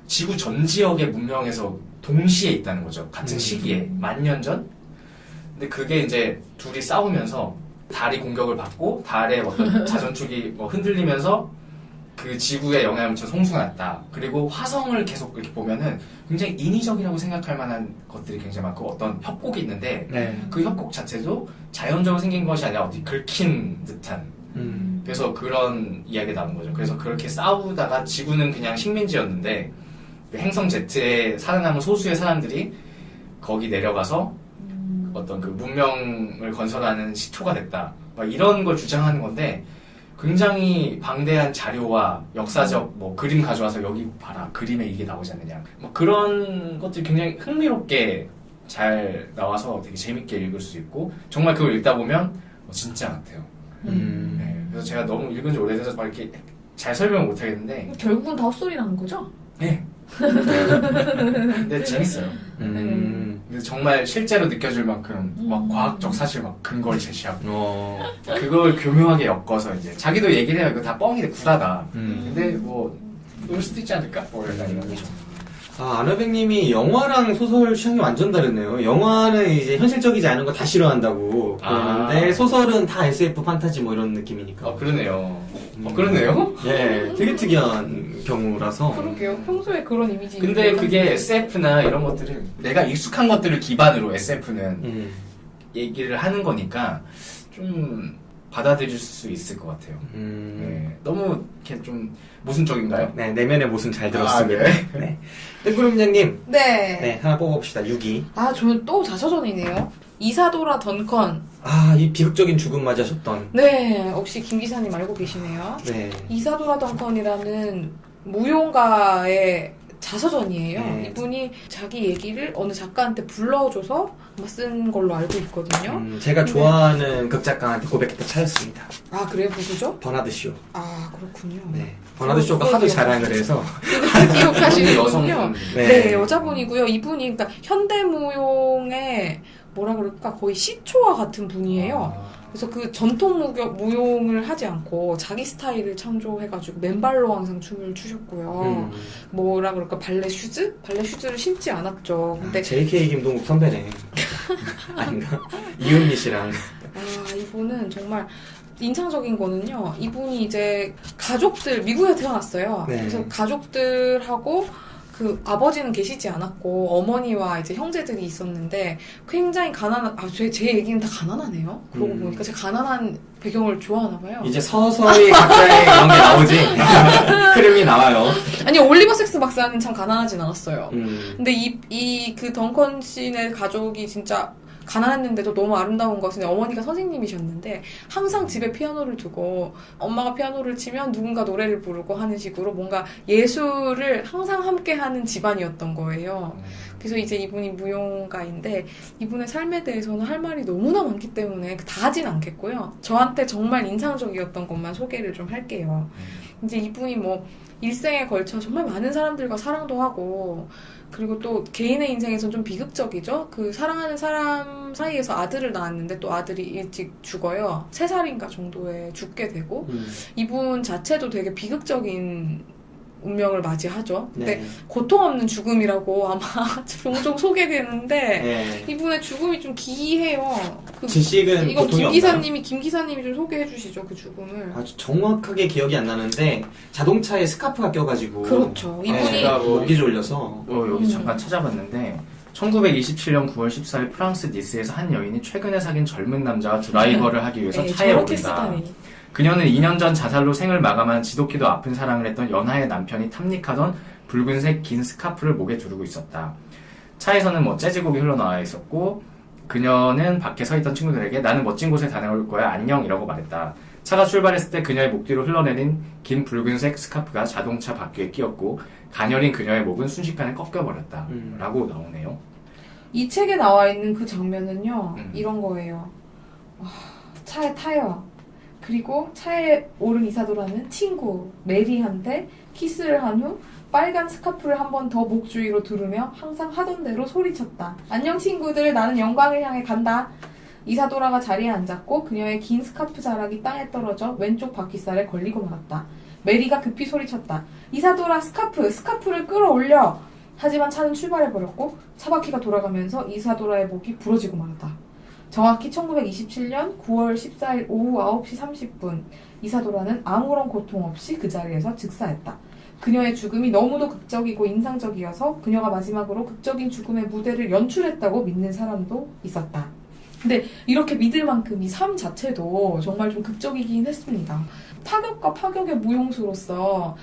지구 전 지역의 문명에서 동시에 있다는 거죠. 같은 시기에. 10,000년 전? 근데 그게 이제 둘이 싸우면서 달이 공격을 받고 달의 어떤 자전축이 뭐 흔들리면서 그 지구에 영향을 미쳐서 홍수가 났다. 그리고 화성을 계속 이렇게 보면은 굉장히 인위적이라고 생각할 만한 것들이 굉장히 많고 어떤 협곡이 있는데 그 협곡 자체도 자연적으로 생긴 것이 아니라 어디 긁힌 듯한 그래서 그런 이야기가 나온 거죠. 그래서 그렇게 싸우다가 지구는 그냥 식민지였는데 그 행성 Z에 살아남은 소수의 사람들이 거기 내려가서 어떤 그 문명을 건설하는 시초가 됐다. 막 이런 걸 주장하는 건데 굉장히 방대한 자료와 역사적 뭐 그림 가져와서 여기 봐라 그림에 이게 나오지 않느냐 뭐 그런 것들이 굉장히 흥미롭게 잘 나와서 되게 재밌게 읽을 수 있고 정말 그걸 읽다 보면 진짜 같아요. 네, 그래서 제가 너무 읽은 지 오래돼서 막 이렇게 잘 설명을 못 하겠는데 결국은 다 헛소리라는 거죠? 네. 근데 재밌어요. 근데 정말 실제로 느껴질 만큼 막 과학적 사실 막 근거를 제시하고 그걸 교묘하게 엮어서 이제 자기도 얘기를 해요. 이거 다 뻥이래 구라다. 근데 뭐 그럴 수도 있지 않을까? 뭐 약간 이런 거죠. 아, 아나백님이 영화랑 소설 취향이 완전 다르네요. 영화는 이제 현실적이지 않은 거 다 싫어한다고 그러는데 소설은 다 SF 판타지 뭐 이런 느낌이니까. 그러네요. 그러네요? 예, 되게 특이한 경우라서. 그러게요. 평소에 그런 이미지. 근데 그게 SF나 이런 것들을 내가 익숙한 것들을 기반으로 SF는 얘기를 하는 거니까 좀 받아들일 수 있을 것 같아요. 네, 너무 이렇게 좀 모순적인가요? 네, 내면의 모순 잘 들었습니다. 네. 네. 뜬구름장님. 네. 네, 하나 뽑아봅시다. 6위. 아, 저는 또 자서전이네요. 이사도라 던컨. 아, 이 비극적인 죽음 맞으셨던. 네, 혹시 김 기사님 알고 계시네요. 네. 이사도라 던컨이라는 무용가의 자서전이에요. 네. 이분이 자기 얘기를 어느 작가한테 불러줘서 아마 쓴 걸로 알고 있거든요. 제가 좋아하는 극작가한테 고백했던 차였습니다. 아, 그래요? 누구죠? 버나드 쇼. 아, 그렇군요. 네. 버나드 쇼가 하도 자랑을 해서. 기억하시는군요. 네. 네, 여자분이고요. 이분이 그러니까 현대무용의 뭐라 그럴까 거의 시초와 같은 분이에요. 그래서 그 전통 무용을 하지 않고 자기 스타일을 창조해가지고 맨발로 항상 춤을 추셨고요. 뭐라 그럴까 발레 슈즈? 발레 슈즈를 신지 않았죠. 근데 JK 김동국 선배네. 아닌가? 이은미 씨랑. 아, 이분은 정말 인상적인 거는요. 이분이 이제 가족들 미국에 태어났어요. 네. 그래서 가족들하고 그 아버지는 계시지 않았고 어머니와 이제 형제들이 있었는데 굉장히 가난한 제 얘기는 다 가난하네요. 그러고 보니까 제가 가난한 배경을 좋아하나 봐요. 이제 서서히 각자의 그런 게 나오지. 흐름이 나와요. 아니 올리버 섹스 박사는 참 가난하진 않았어요. 근데 그 덩컨 씨네 가족이 진짜 가난했는데도 너무 아름다운 것은 어머니가 선생님이셨는데 항상 집에 피아노를 두고 엄마가 피아노를 치면 누군가 노래를 부르고 하는 식으로 뭔가 예술을 항상 함께하는 집안이었던 거예요. 그래서 이제 이분이 무용가인데 이분의 삶에 대해서는 할 말이 너무나 많기 때문에 다 하진 않겠고요. 저한테 정말 인상적이었던 것만 소개를 좀 할게요. 이제 이분이 뭐 일생에 걸쳐 정말 많은 사람들과 사랑도 하고 그리고 또 개인의 인생에서는 좀 비극적이죠. 그 사랑하는 사람 사이에서 아들을 낳았는데 또 아들이 일찍 죽어요. 3살인가 정도에 죽게 되고 이분 자체도 되게 비극적인 운명을 맞이하죠. 근데 네. 고통 없는 죽음이라고 아마 종종 소개되는데 네. 이분의 죽음이 좀 기이해요. 질식은 이거 고통이 김 기사님이 좀 소개해 주시죠, 그 죽음을. 아주 정확하게 기억이 안 나는데 자동차에 스카프가 껴가지고 그렇죠. 이분이 제가 목이 졸려서 여기 잠깐 찾아봤는데 1927년 9월 14일 프랑스 니스에서 한 여인이 최근에 사귄 젊은 남자와 드라이버를 하기 위해서 네, 차에 저렇게 오른다. 쓰다니. 그녀는 2년 전 자살로 생을 마감한 지독히도 아픈 사랑을 했던 연하의 남편이 탐닉하던 붉은색 긴 스카프를 목에 두르고 있었다. 차에서는 뭐 재즈곡이 흘러나와 있었고 그녀는 밖에 서 있던 친구들에게 나는 멋진 곳에 다녀올 거야 안녕 이라고 말했다. 차가 출발했을 때 그녀의 목 뒤로 흘러내린 긴 붉은색 스카프가 자동차 바퀴에 끼었고 가녀린 그녀의 목은 순식간에 꺾여버렸다. 라고 나오네요. 이 책에 나와 있는 그 장면은요, 이런 거예요. 와, 차에 타요. 그리고 차에 오른 이사도라는 친구 메리한테 키스를 한 후 빨간 스카프를 한 번 더 목 주위로 두르며 항상 하던 대로 소리쳤다. 안녕 친구들, 나는 영광을 향해 간다. 이사도라가 자리에 앉았고 그녀의 긴 스카프 자락이 땅에 떨어져 왼쪽 바퀴살에 걸리고 말았다. 메리가 급히 소리쳤다. 이사도라, 스카프를 끌어올려! 하지만 차는 출발해버렸고 차바퀴가 돌아가면서 이사도라의 목이 부러지고 말았다. 정확히 1927년 9월 14일 오후 9시 30분 이사도라는 아무런 고통 없이 그 자리에서 즉사했다. 그녀의 죽음이 너무도 극적이고 인상적이어서 그녀가 마지막으로 극적인 죽음의 무대를 연출했다고 믿는 사람도 있었다. 근데 이렇게 믿을 만큼 이 삶 자체도 정말 좀 극적이긴 했습니다. 파격과 파격의 무용수로서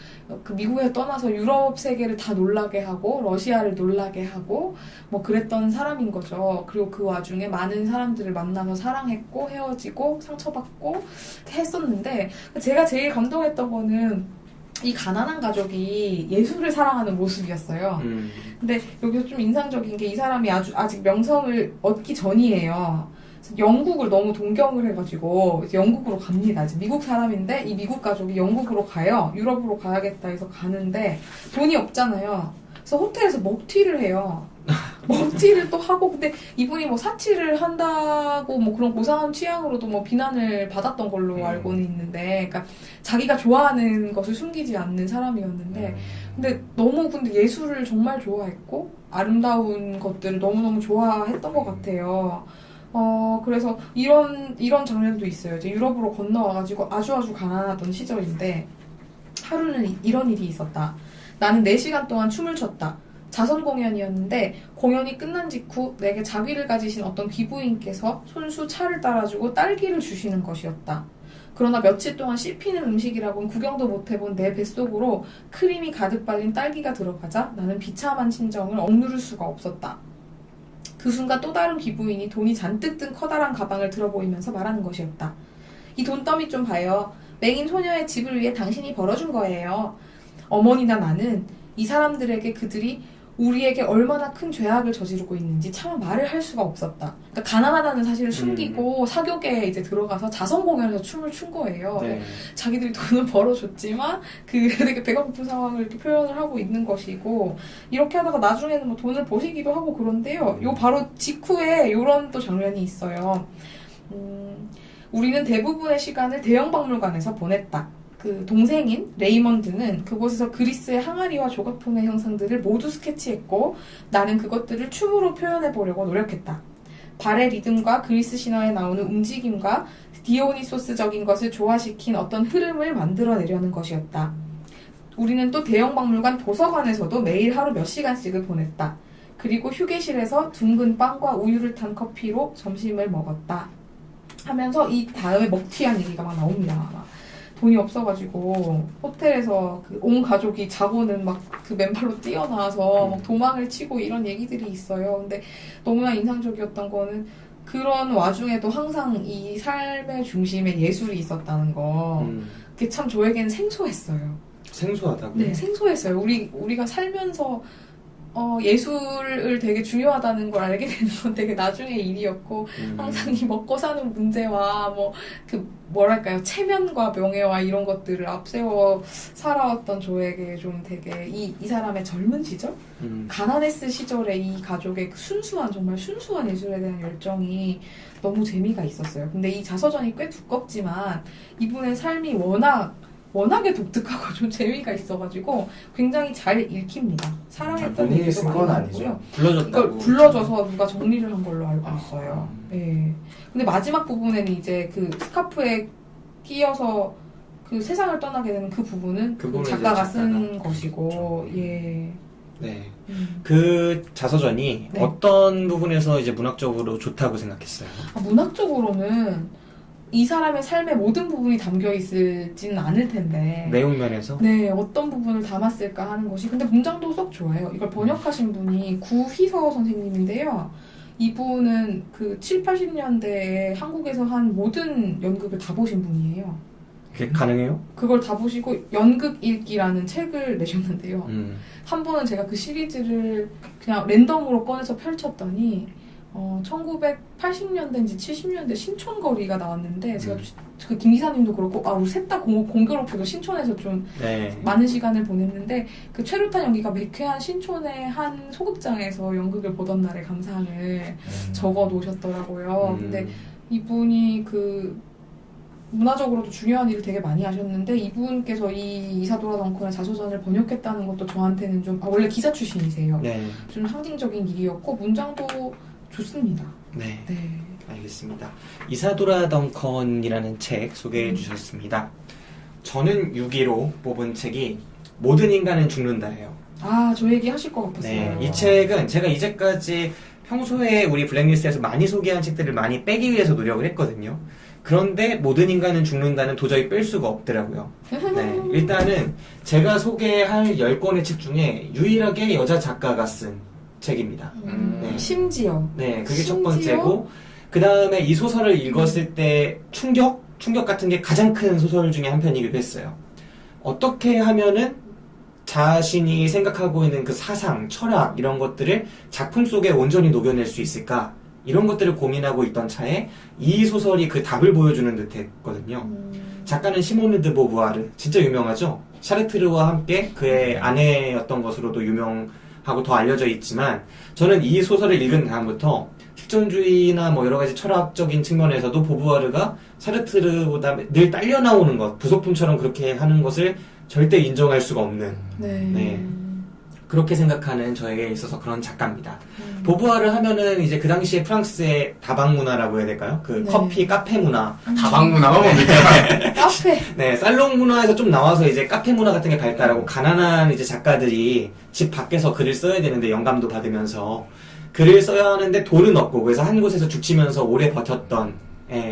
그 미국에 떠나서 유럽 세계를 다 놀라게 하고 러시아를 놀라게 하고 뭐 그랬던 사람인 거죠. 그리고 그 와중에 많은 사람들을 만나서 사랑했고 헤어지고 상처받고 했었는데 제가 제일 감동했던 거는 이 가난한 가족이 예술을 사랑하는 모습이었어요. 근데 여기서 좀 인상적인 게 이 사람이 아직 명성을 얻기 전이에요. 영국을 너무 동경을 해가지고 영국으로 갑니다. 이제 미국 사람인데 이 미국 가족이 영국으로 가요. 유럽으로 가야겠다 해서 가는데 돈이 없잖아요. 그래서 호텔에서 먹튀를 해요. 먹튀를 또 하고 근데 이분이 뭐 사치를 한다고 뭐 그런 고상한 취향으로도 뭐 비난을 받았던 걸로 알고는 있는데 그러니까 자기가 좋아하는 것을 숨기지 않는 사람이었는데 근데 너무 근데 예술을 정말 좋아했고 아름다운 것들을 너무너무 좋아했던 것 같아요. 그래서 이런 장면도 있어요. 이제 유럽으로 건너와가지고 아주 가난하던 시절인데 하루는 이런 일이 있었다. 나는 4시간 동안 춤을 췄다. 자선 공연이었는데 공연이 끝난 직후 내게 자비를 가지신 어떤 귀부인께서 손수 차를 따라주고 딸기를 주시는 것이었다. 그러나 며칠 동안 씹히는 음식이라고는 구경도 못해본 내 뱃속으로 크림이 가득 발린 딸기가 들어가자 나는 비참한 심정을 억누를 수가 없었다. 그 순간 또 다른 귀부인이 돈이 잔뜩 든 커다란 가방을 들어 보이면서 말하는 것이었다. 이 돈더미 좀 봐요. 맹인 소녀의 집을 위해 당신이 벌어준 거예요. 어머니나 나는 이 사람들에게 그들이 우리에게 얼마나 큰 죄악을 저지르고 있는지 차마 말을 할 수가 없었다. 그러니까 가난하다는 사실을 숨기고 사교계에 이제 들어가서 자선공연에서 춤을 춘 거예요. 네. 자기들이 돈을 벌어줬지만 그 되게 배가 고픈 상황을 이렇게 표현을 하고 있는 것이고 이렇게 하다가 나중에는 뭐 돈을 버시기도 하고 그런데요. 요 바로 직후에 요런 또 장면이 있어요. 우리는 대부분의 시간을 대형 박물관에서 보냈다. 그 동생인 레이먼드는 그곳에서 그리스의 항아리와 조각품의 형상들을 모두 스케치했고 나는 그것들을 춤으로 표현해보려고 노력했다. 발의 리듬과 그리스 신화에 나오는 움직임과 디오니소스적인 것을 조화시킨 어떤 흐름을 만들어내려는 것이었다. 우리는 또 대형 박물관 도서관에서도 매일 하루 몇 시간씩을 보냈다. 그리고 휴게실에서 둥근 빵과 우유를 탄 커피로 점심을 먹었다. 하면서 이 다음에 먹튀한 얘기가 막 나옵니다. 돈이 없어가지고 호텔에서 그 온 가족이 자고는 막 그 맨발로 뛰어나와서 막 도망을 치고 이런 얘기들이 있어요. 근데 너무나 인상적이었던 거는 그런 와중에도 항상 이 삶의 중심에 예술이 있었다는 거. 그게 참 저에게는 생소했어요. 생소하다고요? 네, 생소했어요. 우리가 살면서 예술을 되게 중요하다는 걸 알게 되는 건 되게 나중의 일이었고 항상 이 먹고 사는 문제와 뭐랄까요 체면과 명예와 이런 것들을 앞세워 살아왔던 저에게 좀 되게 이 사람의 젊은 시절 가난했을 시절의 이 가족의 정말 순수한 예술에 대한 열정이 너무 재미가 있었어요. 근데 이 자서전이 꽤 두껍지만 이분의 삶이 워낙에 독특하고 좀 재미가 있어가지고 굉장히 잘 읽힙니다. 사랑했던 본인이 얘기도 쓴 많이 건 나오고요. 아니죠? 불러줬다고. 이걸 불러줘서 누가 정리를 한 걸로 알고 있어요. 네. 근데 마지막 부분에는 이제 그 스카프에 끼어서 그 세상을 떠나게 되는 그 부분은 그 작가가 쓴 것이고, 예. 네. 그 자서전이 네. 어떤 부분에서 이제 문학적으로 좋다고 생각했어요? 문학적으로는 이 사람의 삶의 모든 부분이 담겨 있지는 않을 텐데. 내용면에서? 네, 어떤 부분을 담았을까 하는 것이. 근데 문장도 썩 좋아요. 이걸 번역하신 분이 구휘서 선생님인데요. 이분은 그 7, 80년대에 한국에서 한 모든 연극을 다 보신 분이에요. 그게 가능해요? 그걸 다 보시고 연극 읽기라는 책을 내셨는데요. 한 번은 제가 그 시리즈를 그냥 랜덤으로 꺼내서 펼쳤더니 1980년대인지 70년대 신촌거리가 나왔는데 제가 그 김 기사님도 그렇고 우리 셋 다 공교롭게도 신촌에서 좀 네. 많은 시간을 보냈는데 그 최루탄 연기가 매캐한 신촌의 한 소극장에서 연극을 보던 날의 감상을 적어 놓으셨더라고요. 근데 이분이 그 문화적으로도 중요한 일을 되게 많이 하셨는데 이분께서 이 이사도라 덩컨의 자서전을 번역했다는 것도 저한테는 좀 원래 기자 출신이세요. 네. 좀 상징적인 일이었고 문장도 좋습니다. 네. 네. 알겠습니다. 이사도라 덩컨이라는 책 소개해 주셨습니다. 저는 6위로 뽑은 책이 모든 인간은 죽는다예요. 저 얘기 하실 것 같았어요. 네, 이 책은 제가 이제까지 평소에 우리 블랙리스트에서 많이 소개한 책들을 많이 빼기 위해서 노력을 했거든요. 그런데 모든 인간은 죽는다는 도저히 뺄 수가 없더라고요. 네, 일단은 제가 소개할 10권의 책 중에 유일하게 여자 작가가 쓴 책입니다. 네. 심지어. 네, 그게 첫 번째고, 그 다음에 이 소설을 읽었을 때 충격 같은 게 가장 큰 소설 중에 한 편이기도 했어요. 어떻게 하면은 자신이 생각하고 있는 그 사상, 철학, 이런 것들을 작품 속에 온전히 녹여낼 수 있을까? 이런 것들을 고민하고 있던 차에 이 소설이 그 답을 보여주는 듯 했거든요. 작가는 시모네 드 보부아르, 진짜 유명하죠? 샤르트르와 함께 그의 아내였던 것으로도 유명하고 더 알려져 있지만, 저는 이 소설을 읽은 다음부터 실존주의나 뭐 여러 가지 철학적인 측면에서도 보부아르가 샤르트르보다 늘 딸려 나오는 것, 부속품처럼 그렇게 하는 것을 절대 인정할 수가 없는, 네. 그렇게 생각하는 저에게 있어서 그런 작가입니다. 보부아르 하면은 이제 그 당시에 프랑스의 다방 문화라고 해야 될까요? 그 커피, 카페 문화. 다방 문화가 뭡니까? 카페. 네, 살롱 문화에서 좀 나와서 이제 카페 문화 같은 게 발달하고 가난한 이제 작가들이 집 밖에서 글을 써야 되는데 영감도 받으면서 글을 써야 하는데 돈은 없고 그래서 한 곳에서 죽치면서 오래 버텼던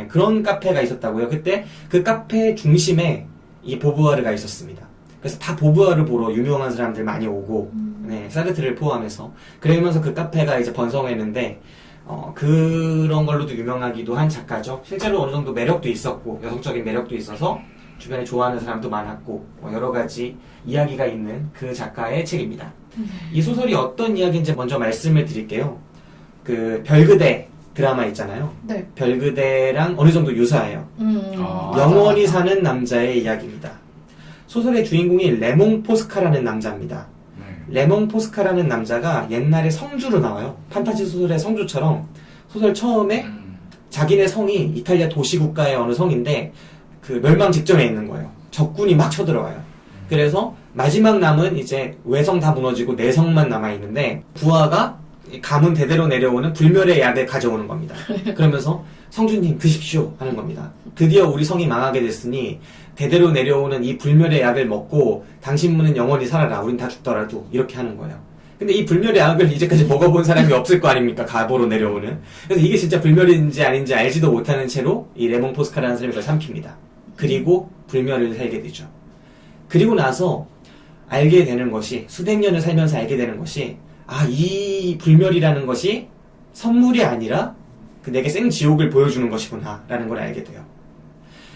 그런 카페가 있었다고요. 그때 그 카페 중심에 이 보부아르가 있었습니다. 그래서 다 보부아르 보러 유명한 사람들 많이 오고, 네, 사르트를 포함해서. 그러면서 그 카페가 이제 번성했는데, 그런 걸로도 유명하기도 한 작가죠. 실제로 어느 정도 매력도 있었고, 여성적인 매력도 있어서, 주변에 좋아하는 사람도 많았고, 여러 가지 이야기가 있는 그 작가의 책입니다. 이 소설이 어떤 이야기인지 먼저 말씀을 드릴게요. 그, 별그대 드라마 있잖아요. 네. 별그대랑 어느 정도 유사해요. 영원히 사는 남자의 이야기입니다. 소설의 주인공이 레몽 포스카라는 남자입니다. 레몽 포스카라는 남자가 옛날에 성주로 나와요. 판타지 소설의 성주처럼 소설 처음에 자기네 성이 이탈리아 도시국가의 어느 성인데 그 멸망 직전에 있는 거예요. 적군이 막 쳐들어와요. 그래서 마지막 남은 이제 외성 다 무너지고 내성만 남아있는데 부하가 가문 대대로 내려오는 불멸의 약을 가져오는 겁니다. 그러면서 성주님 드십시오 하는 겁니다. 드디어 우리 성이 망하게 됐으니 대대로 내려오는 이 불멸의 약을 먹고 당신문은 영원히 살아라. 우린 다 죽더라도 이렇게 하는 거예요. 근데 이 불멸의 약을 이제까지 먹어본 사람이 없을 거 아닙니까? 가보로 내려오는. 그래서 이게 진짜 불멸인지 아닌지 알지도 못하는 채로 이 레몽 포스카라는 사람이 그걸 삼킵니다. 그리고 불멸을 살게 되죠. 그리고 나서 알게 되는 것이 수백 년을 살면서 알게 되는 것이 이 불멸이라는 것이 선물이 아니라 내게 생지옥을 보여주는 것이구나 라는 걸 알게 돼요.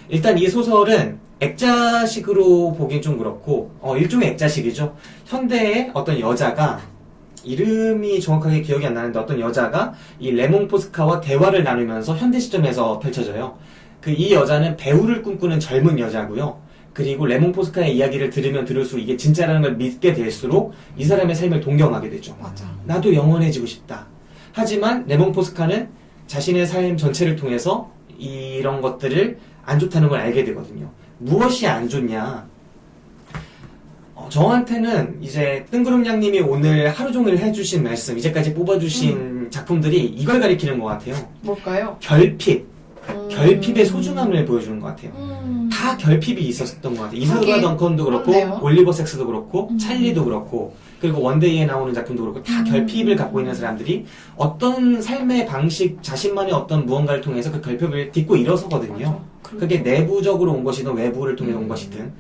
일단 이 소설은 액자식으로 보긴 좀 그렇고 일종의 액자식이죠. 현대의 어떤 여자가 이름이 정확하게 기억이 안 나는데 어떤 여자가 이 레몽 포스카와 대화를 나누면서 현대 시점에서 펼쳐져요. 이 여자는 배우를 꿈꾸는 젊은 여자고요. 그리고 레몽 포스카의 이야기를 들으면 들을수록 이게 진짜라는 걸 믿게 될수록 이 사람의 삶을 동경하게 되죠. 맞아. 나도 영원해지고 싶다. 하지만 레몽 포스카는 자신의 삶 전체를 통해서 이런 것들을 안 좋다는 걸 알게 되거든요. 무엇이 안 좋냐? 저한테는 이제 뜬구름냥님이 오늘 하루 종일 해주신 말씀, 이제까지 뽑아주신 작품들이 이걸 가리키는 것 같아요. 뭘까요? 결핍. 결핍의 소중함을 보여주는 것 같아요. 다 결핍이 있었던 것 같아요. 이사도라 덩컨도 그렇고, 그렇네요. 올리버 섹스도 그렇고, 찰리도 그렇고, 그리고 원데이에 나오는 작품도 그렇고, 다 결핍을 갖고 있는 사람들이 어떤 삶의 방식, 자신만의 어떤 무언가를 통해서 그 결핍을 딛고 일어서거든요. 그게 내부적으로 온 것이든 외부를 통해 온 것이든.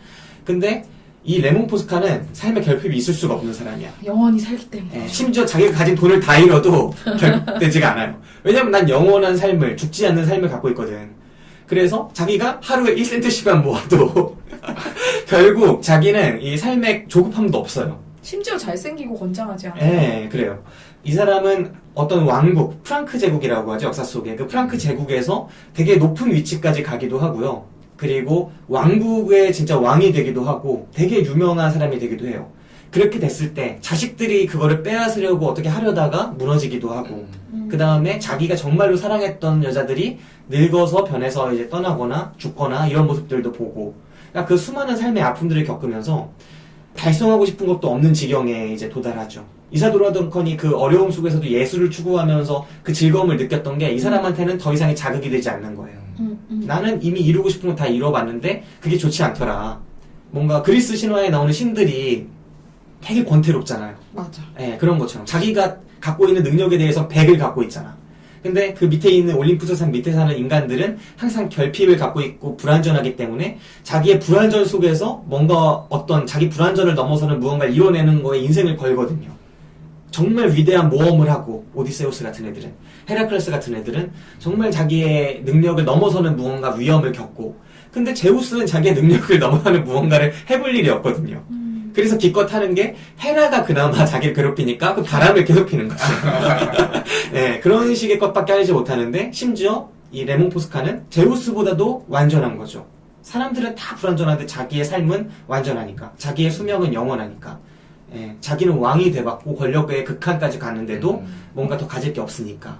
근데 이 레몽 포스카는 삶에 결핍이 있을 수가 없는 사람이야. 영원히 살기 때문에. 심지어 자기가 가진 돈을 다 잃어도 결핍되지가 않아요. 왜냐면 난 영원한 삶을, 죽지 않는 삶을 갖고 있거든. 그래서 자기가 하루에 1센트씩만 모아도 결국 자기는 이 삶에 조급함도 없어요. 심지어 잘생기고 건장하지 않아요. 네, 그래요. 이 사람은 어떤 왕국, 프랑크 제국이라고 하죠, 역사 속에. 그 프랑크 제국에서 되게 높은 위치까지 가기도 하고요. 그리고 왕국의 진짜 왕이 되기도 하고 되게 유명한 사람이 되기도 해요. 그렇게 됐을 때 자식들이 그거를 빼앗으려고 어떻게 하려다가 무너지기도 하고 그 다음에 자기가 정말로 사랑했던 여자들이 늙어서 변해서 이제 떠나거나 죽거나 이런 모습들도 보고 그러니까 그 수많은 삶의 아픔들을 겪으면서 달성하고 싶은 것도 없는 지경에 이제 도달하죠. 이사도라 덩컨이 그 어려움 속에서도 예술을 추구하면서 그 즐거움을 느꼈던 게 이 사람한테는 더 이상의 자극이 되지 않는 거예요. 나는 이미 이루고 싶은 거 다 이뤄봤는데 그게 좋지 않더라. 뭔가 그리스 신화에 나오는 신들이 되게 권태롭잖아요. 맞아. 예, 그런 것처럼 자기가 갖고 있는 능력에 대해서 100을 갖고 있잖아. 근데 그 밑에 있는 올림푸스 산 밑에 사는 인간들은 항상 결핍을 갖고 있고 불완전하기 때문에 자기의 불완전 속에서 뭔가 어떤 자기 불완전을 넘어서는 무언가를 이뤄내는 거에 인생을 걸거든요. 정말 위대한 모험을 하고 오디세우스 같은 애들은 헤라클레스 같은 애들은 정말 자기의 능력을 넘어서는 무언가 위험을 겪고 근데 제우스는 자기의 능력을 넘어서는 무언가를 해볼 일이 없거든요. 그래서 기껏 하는 게 헤라가 그나마 자기를 괴롭히니까 그 바람을 괴롭히는 거죠. 네, 그런 식의 것밖에 하지 못하는데 심지어 이 레몬 포스카는 제우스보다도 완전한 거죠. 사람들은 다 불완전한데 자기의 삶은 완전하니까 자기의 수명은 영원하니까 예, 자기는 왕이 돼봤고 권력의 극한까지 갔는데도 뭔가 더 가질 게 없으니까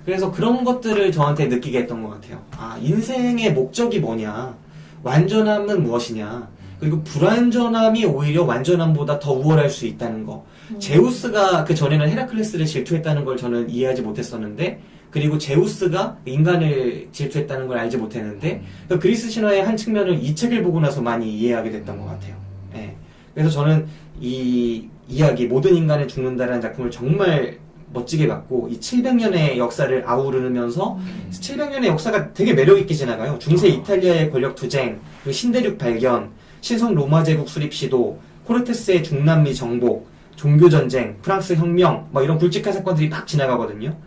그래서 그런 것들을 저한테 느끼게 했던 것 같아요. 아, 인생의 목적이 뭐냐 완전함은 무엇이냐 그리고 불완전함이 오히려 완전함보다 더 우월할 수 있다는 거. 제우스가 그 전에는 헤라클레스를 질투했다는 걸 저는 이해하지 못했었는데 그리고 제우스가 인간을 질투했다는 걸 알지 못했는데 그 그리스 신화의 한 측면을 이 책을 보고 나서 많이 이해하게 됐던 것 같아요. 예. 그래서 저는 이 이야기 모든 인간은 죽는다라는 작품을 정말 멋지게 봤고 이 700년의 역사를 아우르면서 700년의 역사가 되게 매력있게 지나가요. 중세 이탈리아의 권력 투쟁, 그리고 신대륙 발견, 신성 로마 제국 수립 시도, 코르테스의 중남미 정복, 종교전쟁, 프랑스 혁명, 뭐 이런 굵직한 사건들이 막 지나가거든요.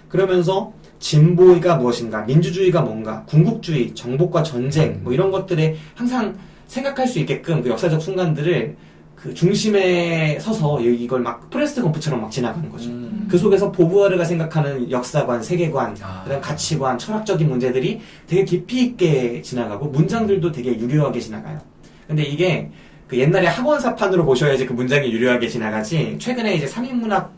그러면서 진보가 무엇인가, 민주주의가 뭔가, 군국주의, 정복과 전쟁, 뭐 이런 것들에 항상 생각할 수 있게끔 그 역사적 순간들을 그 중심에 서서 이걸 막 프레스트 검프처럼 막 지나가는 거죠. 그 속에서 보부아르가 생각하는 역사관, 세계관, 그다음 가치관, 철학적인 문제들이 되게 깊이 있게 지나가고 문장들도 되게 유려하게 지나가요. 근데 이게 그 옛날에 학원사판으로 보셔야지 그 문장이 유려하게 지나가지 최근에 이제 3인문학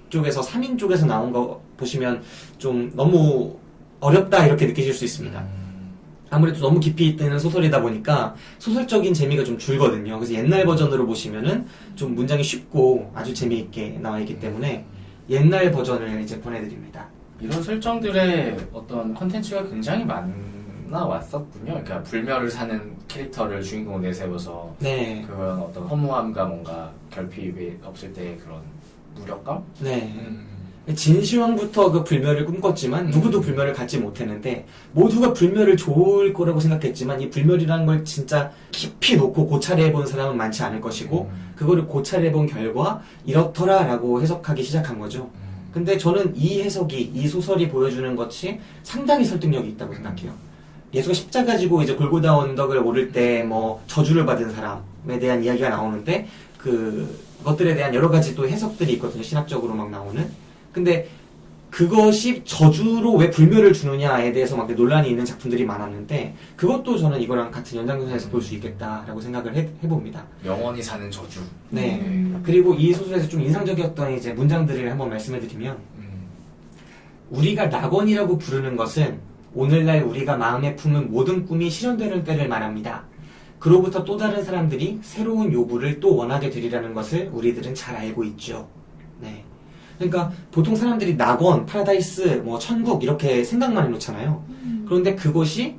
쪽에서 3인 쪽에서 나온 거 보시면 좀 너무 어렵다 이렇게 느끼실 수 있습니다. 아무래도 너무 깊이 있는 소설이다 보니까 소설적인 재미가 좀 줄거든요. 그래서 옛날 버전으로 보시면은 좀 문장이 쉽고 아주 재미있게 나와 있기 때문에 옛날 버전을 이제 보내드립니다. 이런 설정들의 어떤 컨텐츠가 굉장히 많아 왔었군요. 그러니까 불멸을 사는 캐릭터를 주인공으로 내세워서 네. 그런 어떤 허무함과 뭔가 결핍이 없을 때의 그런 무력감? 네. 진시황부터 그 불멸을 꿈꿨지만 누구도 불멸을 갖지 못했는데 모두가 불멸을 좋을 거라고 생각했지만 이 불멸이라는 걸 진짜 깊이 놓고 고찰해본 사람은 많지 않을 것이고 그거를 고찰해본 결과 이렇더라 라고 해석하기 시작한 거죠. 근데 저는 이 해석이 이 소설이 보여주는 것이 상당히 설득력이 있다고 생각해요. 예수가 십자가 지고 이제 골고다 언덕을 오를 때 뭐 저주를 받은 사람에 대한 이야기가 나오는데 그것들에 대한 여러 가지 또 해석들이 있거든요. 신학적으로 막 나오는. 근데 그것이 저주로 왜 불멸을 주느냐에 대해서 막 논란이 있는 작품들이 많았는데 그것도 저는 이거랑 같은 연장선에서 볼 수 있겠다라고 생각을 해봅니다. 영원히 사는 저주. 네. 그리고 이 소설에서 좀 인상적이었던 이제 문장들을 한번 말씀해드리면 우리가 낙원이라고 부르는 것은 오늘날 우리가 마음에 품은 모든 꿈이 실현되는 때를 말합니다. 그로부터 또 다른 사람들이 새로운 요구를 또 원하게 되리라는 것을 우리들은 잘 알고 있죠. 네. 그러니까 보통 사람들이 낙원, 파라다이스, 뭐 천국 이렇게 생각만 해놓잖아요. 그런데 그것이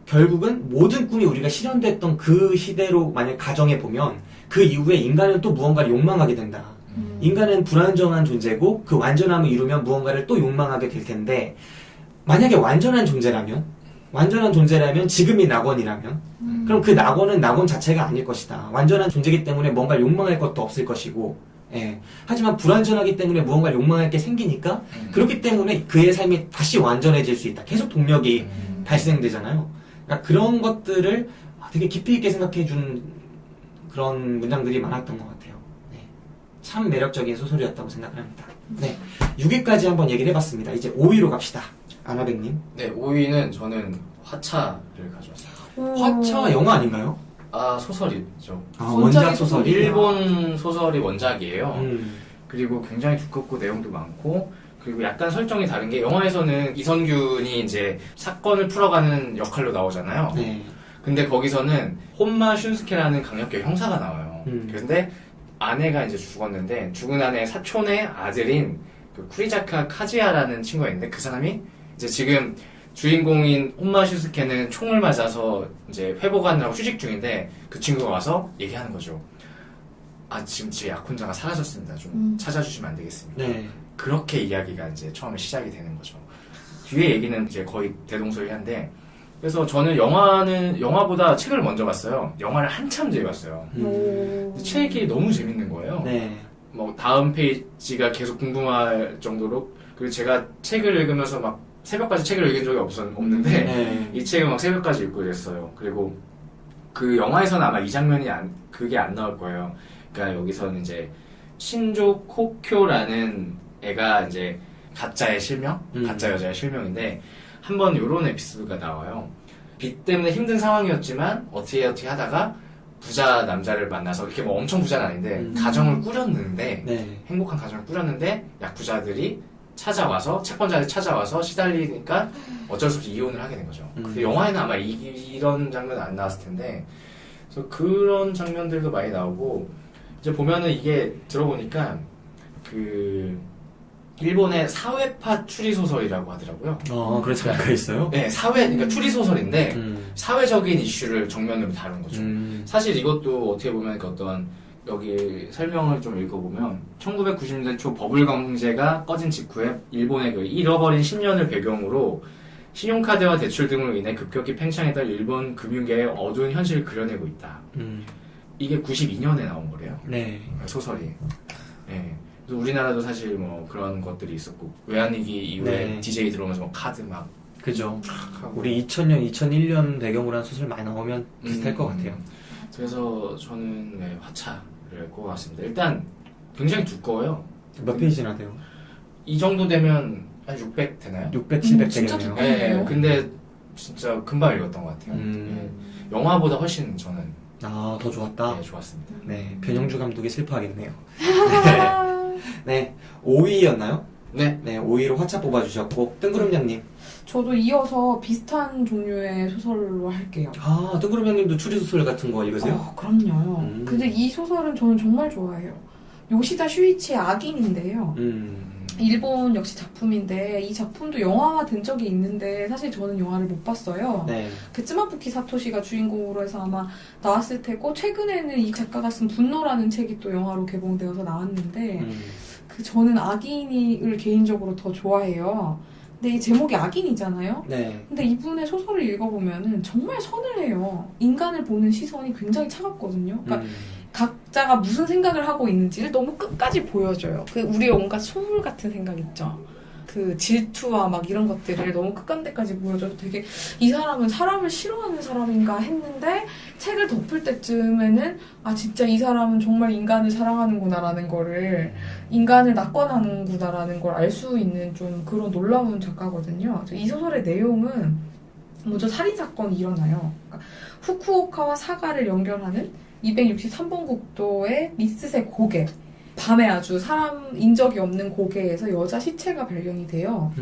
결국은 모든 꿈이 우리가 실현됐던 그 시대로 만약 가정해 보면 그 이후에 인간은 또 무언가를 욕망하게 된다. 인간은 불완전한 존재고 그 완전함을 이루면 무언가를 또 욕망하게 될 텐데 만약에 완전한 존재라면 지금이 낙원이라면 그럼 그 낙원은 낙원 자체가 아닐 것이다. 완전한 존재이기 때문에 뭔가 욕망할 것도 없을 것이고 예. 하지만 불완전하기 때문에 무언가를 욕망할 게 생기니까 그렇기 때문에 그의 삶이 다시 완전해질 수 있다. 계속 동력이 발생되잖아요. 그러니까 그런 것들을 되게 깊이 있게 생각해 준 그런 문장들이 많았던 것 같아요. 네. 참 매력적인 소설이었다고 생각을 합니다. 네, 6위까지 한번 얘기를 해봤습니다. 이제 5위로 갑시다. 아나백님. 네, 5위는 저는 화차를 가져왔어요. 화차 영화 아닌가요? 아, 소설이죠. 아, 원작이 원작 소설이. 일본 소설이 원작이에요. 음. 그리고 굉장히 두껍고 내용도 많고, 그리고 약간 설정이 다른 게, 영화에서는 이선균이 이제 사건을 풀어가는 역할로 나오잖아요. 네. 근데 거기서는 혼마 슌스케라는 강력계 형사가 나와요. 그런데 아내가 이제 죽었는데, 죽은 아내의 사촌의 아들인 그 쿠리자카 카즈야라는 친구가 있는데, 그 사람이 이제 지금 주인공인 혼마 슈스케는 총을 맞아서 이제 회복하느라고 휴직 중인데, 그 친구가 와서 얘기하는 거죠. 아, 지금 제 약혼자가 사라졌습니다. 좀 찾아주시면 안 되겠습니까? 네. 그렇게 이야기가 이제 처음에 시작이 되는 거죠. 뒤에 얘기는 이제 거의 대동소이한데, 그래서 저는 영화보다 책을 먼저 봤어요. 영화를 한참 뒤에 봤어요. 책이 너무 재밌는 거예요. 네. 뭐 다음 페이지가 계속 궁금할 정도로, 그리고 제가 책을 읽으면서 막 새벽까지 책을 읽은 적이 없는데 네. 이 책을 막 새벽까지 읽고 이랬어요. 그리고 그 영화에서는 아마 이 장면이 그게 안 나올 거예요. 그러니까 여기서는 이제 신조 코쿄라는 애가 이제 가짜의 실명? 가짜 여자의 실명인데, 한번 요런 에피소드가 나와요. 빚 때문에 힘든 상황이었지만 어떻게 하다가 부자 남자를 만나서, 이렇게 뭐 엄청 부자는 아닌데 가정을 꾸렸는데, 네. 행복한 가정을 꾸렸는데 약부자들이 찾아와서, 채권자들이 찾아와서 시달리니까 어쩔 수 없이 이혼을 하게 된 거죠. 근데 영화에는 아마 이런 장면은 안 나왔을 텐데, 그래서 그런 장면들도 많이 나오고, 이제 보면은 이게 들어보니까 그 일본의 사회파 추리소설이라고 하더라고요. 그런 장르가 있어요? 네, 그러니까 추리소설인데 사회적인 이슈를 정면으로 다룬 거죠. 사실 이것도 어떻게 보면 그 어떤, 여기 설명을 좀 읽어보면 1990년대 초 버블 경제가 꺼진 직후에 일본의 그 잃어버린 10년을 배경으로 신용카드와 대출 등으로 인해 급격히 팽창했던 일본 금융계의 어두운 현실을 그려내고 있다. 이게 92년에 나온 거래요. 네. 소설이. 네. 그래서 우리나라도 사실 뭐 그런 것들이 있었고, 외환위기 이후에 네. DJ 들어오면서 뭐 카드 막 그죠. 하고. 우리 2000년, 2001년 배경으로 한 소설 많이 나오면 비슷할 것 같아요. 그래서 저는 네, 화차를 꼽았습니다. 일단 굉장히 두꺼워요. 몇 페이지나 돼요? 이 정도 되면 한 600 되나요? 600, 700 진짜 되겠네요. 두꺼워요. 네, 근데 진짜 금방 읽었던 것 같아요. 네, 영화보다 훨씬 저는 더 좋았다? 네, 좋았습니다. 네, 변영주 감독이 슬퍼하겠네요. 네, 5위였나요? 네. 네, 5위로 화차 뽑아주셨고, 뜬구름냥님. 저도 이어서 비슷한 종류의 소설로 할게요. 뜬구름냥님도 추리소설 같은 거 읽으세요? 그럼요. 근데 이 소설은 저는 정말 좋아해요. 요시다 슈이치의 악인인데요. 일본 역시 작품인데, 이 작품도 영화화 된 적이 있는데 사실 저는 영화를 못 봤어요. 네. 그 츠마부키 사토시가 주인공으로 해서 아마 나왔을 테고, 최근에는 이 작가가 쓴 분노라는 책이 또 영화로 개봉되어서 나왔는데, 저는 악인을 개인적으로 더 좋아해요. 근데 이 제목이 악인이잖아요. 네. 근데 이분의 소설을 읽어보면은 정말 선을 해요. 인간을 보는 시선이 굉장히 차갑거든요. 그러니까 각자가 무슨 생각을 하고 있는지를 너무 끝까지 보여줘요. 그 우리의 온갖 속물 같은 생각 있죠. 그 질투와 막 이런 것들을 너무 끝간데까지 보여줘서 되게, 이 사람은 사람을 싫어하는 사람인가 했는데 책을 덮을 때쯤에는 진짜 이 사람은 정말 인간을 사랑하는구나라는 거를, 인간을 낙관하는구나라는 걸 알 수 있는 좀 그런 놀라운 작가거든요. 이 소설의 내용은 먼저 살인사건이 일어나요. 그러니까 후쿠오카와 사가를 연결하는 263번 국도의 미스세 고개, 밤에 아주 사람 인적이 없는 고개에서 여자 시체가 발견이 돼요.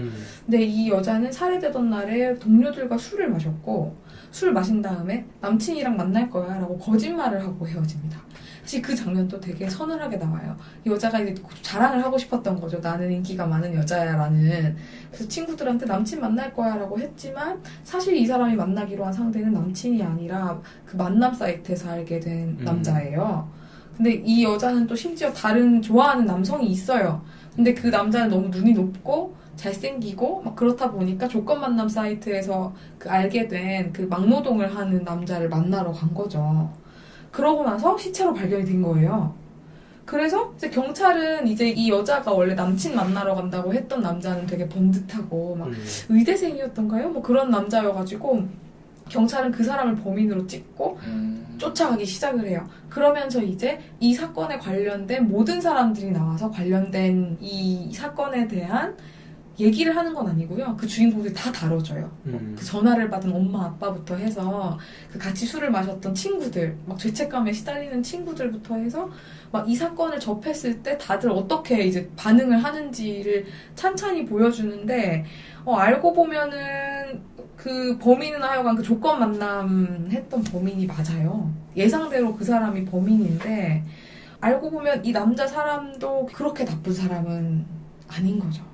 근데 이 여자는 살해되던 날에 동료들과 술을 마셨고, 술을 마신 다음에 남친이랑 만날 거야 라고 거짓말을 하고 헤어집니다. 사실 그 장면도 되게 서늘하게 나와요. 이 여자가 이제 자랑을 하고 싶었던 거죠. 나는 인기가 많은 여자야 라는. 그래서 친구들한테 남친 만날 거야 라고 했지만, 사실 이 사람이 만나기로 한 상대는 남친이 아니라 그 만남 사이트에서 알게 된 남자예요. 근데 이 여자는 또 심지어 다른 좋아하는 남성이 있어요. 근데 그 남자는 너무 눈이 높고 잘생기고 막 그렇다 보니까 조건 만남 사이트에서 그 알게 된 그 막노동을 하는 남자를 만나러 간 거죠. 그러고 나서 시체로 발견이 된 거예요. 그래서 이제 경찰은 이제 이 여자가 원래 남친 만나러 간다고 했던 남자는 되게 번듯하고 막 의대생이었던가요? 뭐 그런 남자여가지고 경찰은 그 사람을 범인으로 찍고 쫓아가기 시작을 해요. 그러면서 이제 이 사건에 관련된 모든 사람들이 나와서 관련된 이 사건에 대한 얘기를 하는 건 아니고요. 그 주인공들이 다 다뤄져요. 그 전화를 받은 엄마, 아빠부터 해서 그 같이 술을 마셨던 친구들, 막 죄책감에 시달리는 친구들부터 해서 막 이 사건을 접했을 때 다들 어떻게 이제 반응을 하는지를 찬찬히 보여주는데 알고 보면은 그 범인은 하여간 그 조건 만남 했던 범인이 맞아요. 예상대로 그 사람이 범인인데 알고 보면 이 남자 사람도 그렇게 나쁜 사람은 아닌 거죠.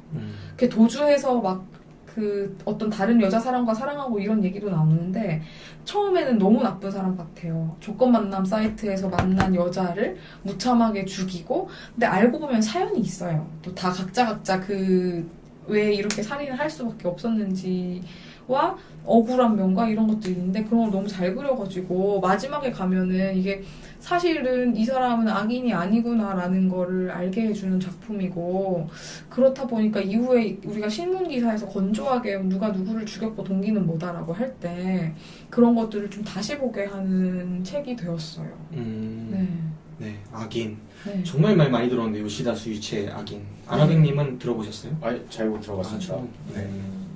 그 도주해서 막 그 어떤 다른 여자 사람과 사랑하고 이런 얘기도 나오는데 처음에는 너무 나쁜 사람 같아요. 조건 만남 사이트에서 만난 여자를 무참하게 죽이고 근데 알고 보면 사연이 있어요. 또 다 각자 그 왜 이렇게 살인을 할 수밖에 없었는지와 억울한 면과 이런 것들이 있는데 그런 걸 너무 잘 그려가지고 마지막에 가면은 이게 사실은 이 사람은 악인이 아니구나라는 거를 알게 해주는 작품이고 그렇다 보니까 이후에 우리가 신문기사에서 건조하게 누가 누구를 죽였고 동기는 뭐다라고 할 때 그런 것들을 좀 다시 보게 하는 책이 되었어요. 네, 악인. 네. 정말 말 많이 들었는데 요시다 수이치의 악인. 아나백님은 들어보셨어요? 아니, 잘 못 들어봤습니다.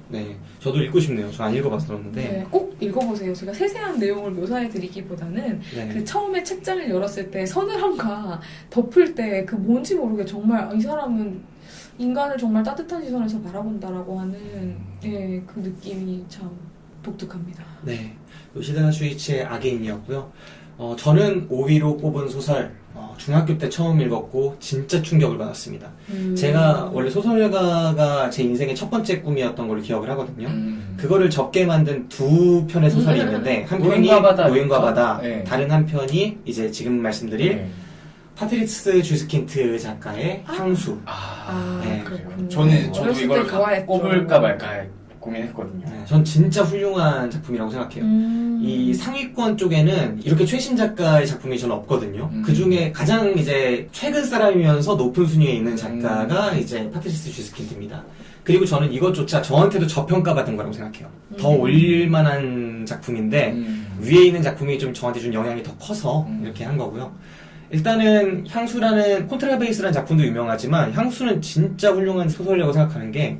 네, 저도 읽고 싶네요. 저 안 읽어봤었는데. 네, 꼭 읽어보세요. 제가 세세한 내용을 묘사해드리기보다는 네. 그 처음에 책장을 열었을 때 서늘함과 덮을 때 그 뭔지 모르게 정말 이 사람은 인간을 정말 따뜻한 시선에서 바라본다라고 하는 그 느낌이 참 독특합니다. 네, 요시다 수이치의 악인이었고요. 저는 5위로 뽑은 소설 중학교 때 처음 읽었고 진짜 충격을 받았습니다. 제가 원래 소설가가 제 인생의 첫 번째 꿈이었던 걸로 기억을 하거든요. 그거를 적게 만든 두 편의 소설이 있는데 한 편이 노인과 바다, 네. 다른 한 편이 이제 지금 말씀드릴 파트리스 주스킨트 작가의 향수. 네. 그렇군요. 저도 어렸을 이걸 때 좋아했죠. 꼽을까 말까 고민했거든요. 네, 전 진짜 훌륭한 작품이라고 생각해요. 이 상위권 쪽에는 이렇게 최신 작가의 작품이 저는 없거든요. 그 중에 가장 이제 최근 사람이면서 높은 순위에 있는 작가가 이제 파트리스 주스킨트입니다. 그리고 저는 이것조차 저한테도 저평가받은 거라고 생각해요. 더 올릴 만한 작품인데 위에 있는 작품이 좀 저한테 준 영향이 더 커서 이렇게 한 거고요. 일단은 향수라는 콘트라베이스라는 작품도 유명하지만 향수는 진짜 훌륭한 소설이라고 생각하는 게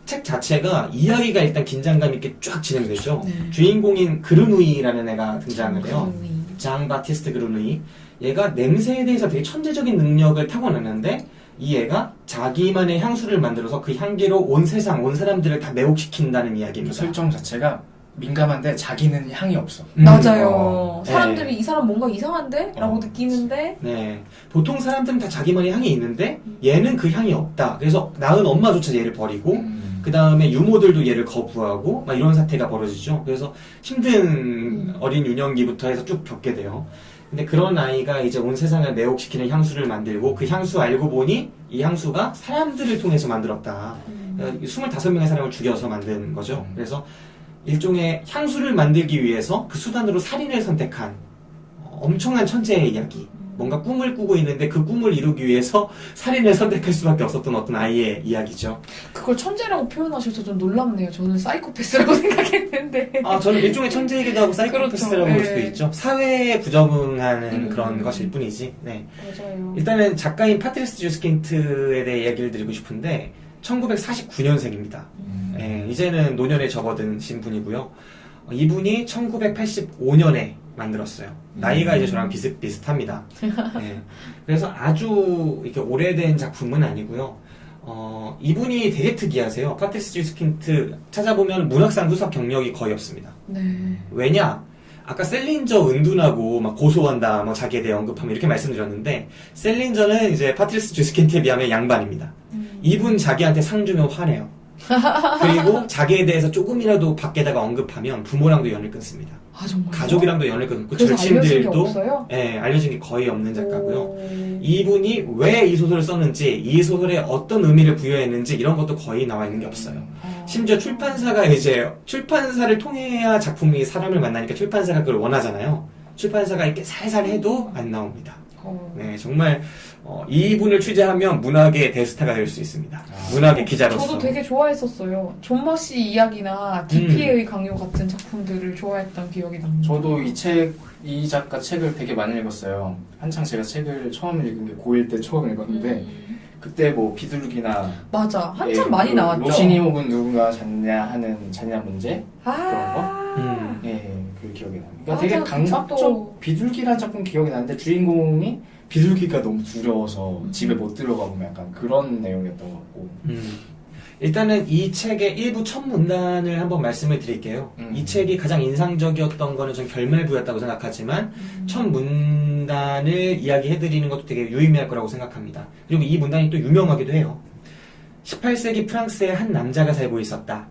책 자체가 이야기가 일단 긴장감 있게 쫙 진행되죠. 네. 주인공인 그르누이라는 애가 등장을 해요. 그루누이. 장 바티스트 그르누이. 얘가 냄새에 대해서 되게 천재적인 능력을 타고났는데 이 애가 자기만의 향수를 만들어서 그 향기로 온 세상, 온 사람들을 다 매혹시킨다는 이야기입니다. 설정 자체가 민감한데 자기는 향이 없어. 맞아요. 네. 사람들이 이 사람 뭔가 이상한데? 라고 느끼는데 네. 보통 사람들은 다 자기만의 향이 있는데 얘는 그 향이 없다. 그래서 낳은 엄마조차 얘를 버리고 그 다음에 유모들도 얘를 거부하고 막 이런 사태가 벌어지죠. 그래서 힘든 어린 유년기부터 해서 쭉 겪게 돼요. 근데 그런 아이가 이제 온 세상을 매혹시키는 향수를 만들고 그 향수 알고 보니 이 향수가 사람들을 통해서 만들었다. 25명의 사람을 죽여서 만든 거죠. 그래서 일종의 향수를 만들기 위해서 그 수단으로 살인을 선택한 엄청난 천재의 이야기. 뭔가 꿈을 꾸고 있는데 그 꿈을 이루기 위해서 살인을 선택할 수밖에 없었던 어떤 아이의 이야기죠. 그걸 천재라고 표현하셔서 좀 놀랍네요. 저는 사이코패스라고 생각했는데. 저는 일종의 천재이기도 하고 사이코패스라고 그렇죠. 볼 수도 네. 있죠. 사회에 부적응하는 그런 것일 뿐이지. 네. 맞아요. 일단은 작가인 파트리스 주스킨트에 대해 얘기를 드리고 싶은데 1949년생입니다. 네, 이제는 노년에 접어든 분이고요. 이분이 1985년에 만들었어요. 나이가 이제 저랑 비슷비슷합니다. 네. 그래서 아주 이렇게 오래된 작품은 아니고요. 이분이 되게 특이하세요. 파트리스 주스킨트 찾아보면 문학상 후석 경력이 거의 없습니다. 네. 왜냐? 아까 셀린저 은둔하고 막 고소한다, 막 자기에 대해 언급하면 이렇게 말씀드렸는데 셀린저는 이제 파트리스 주스킨트에 비하면 양반입니다. 이분 자기한테 상 주면 화내요. 그리고 자기에 대해서 조금이라도 밖에다가 언급하면 부모랑도 연을 끊습니다. 아, 정말요? 가족이랑도 연을 끊고 그래서 알려진 게 절친들도 없어요? 알려진 게 거의 없는 작가고요. 오. 이분이 왜 이 소설을 썼는지, 이 소설에 어떤 의미를 부여했는지 이런 것도 거의 나와 있는 게 없어요. 심지어 출판사가 이제 출판사를 통해야 작품이 사람을 만나니까 출판사가 그걸 원하잖아요. 출판사가 이렇게 살살 해도 안 나옵니다. 네, 정말 이분을 취재하면 문학의 대스타가 될 수 있습니다. 문학의 기자로서. 저도 되게 좋아했었어요. 존머 씨 이야기나 DP의 강요 같은 작품들을 좋아했던 기억이 납니다. 저도 이 작가 책을 되게 많이 읽었어요. 한창 제가 책을 처음 읽은 게 고1 때 처음 읽었는데 그때 뭐 비둘기나 맞아. 한참 많이 나왔죠. 로시니 혹은 누군가 잤냐 문제 그런 거. 아. 그 기억이 나요. 그러니까 맞아, 되게 그 강박적 책도. 비둘기라는 작품 기억이 나는데 주인공이 비둘기가 너무 두려워서 집에 못 들어가고 약간 그런 내용이었던 것 같고. 일단은 이 책의 일부 첫 문단을 한번 말씀을 드릴게요. 이 책이 가장 인상적이었던 거는 전 결말부였다고 생각하지만 첫 문단을 이야기해드리는 것도 되게 유의미할 거라고 생각합니다. 그리고 이 문단이 또 유명하기도 해요. 18세기 프랑스에 한 남자가 살고 있었다.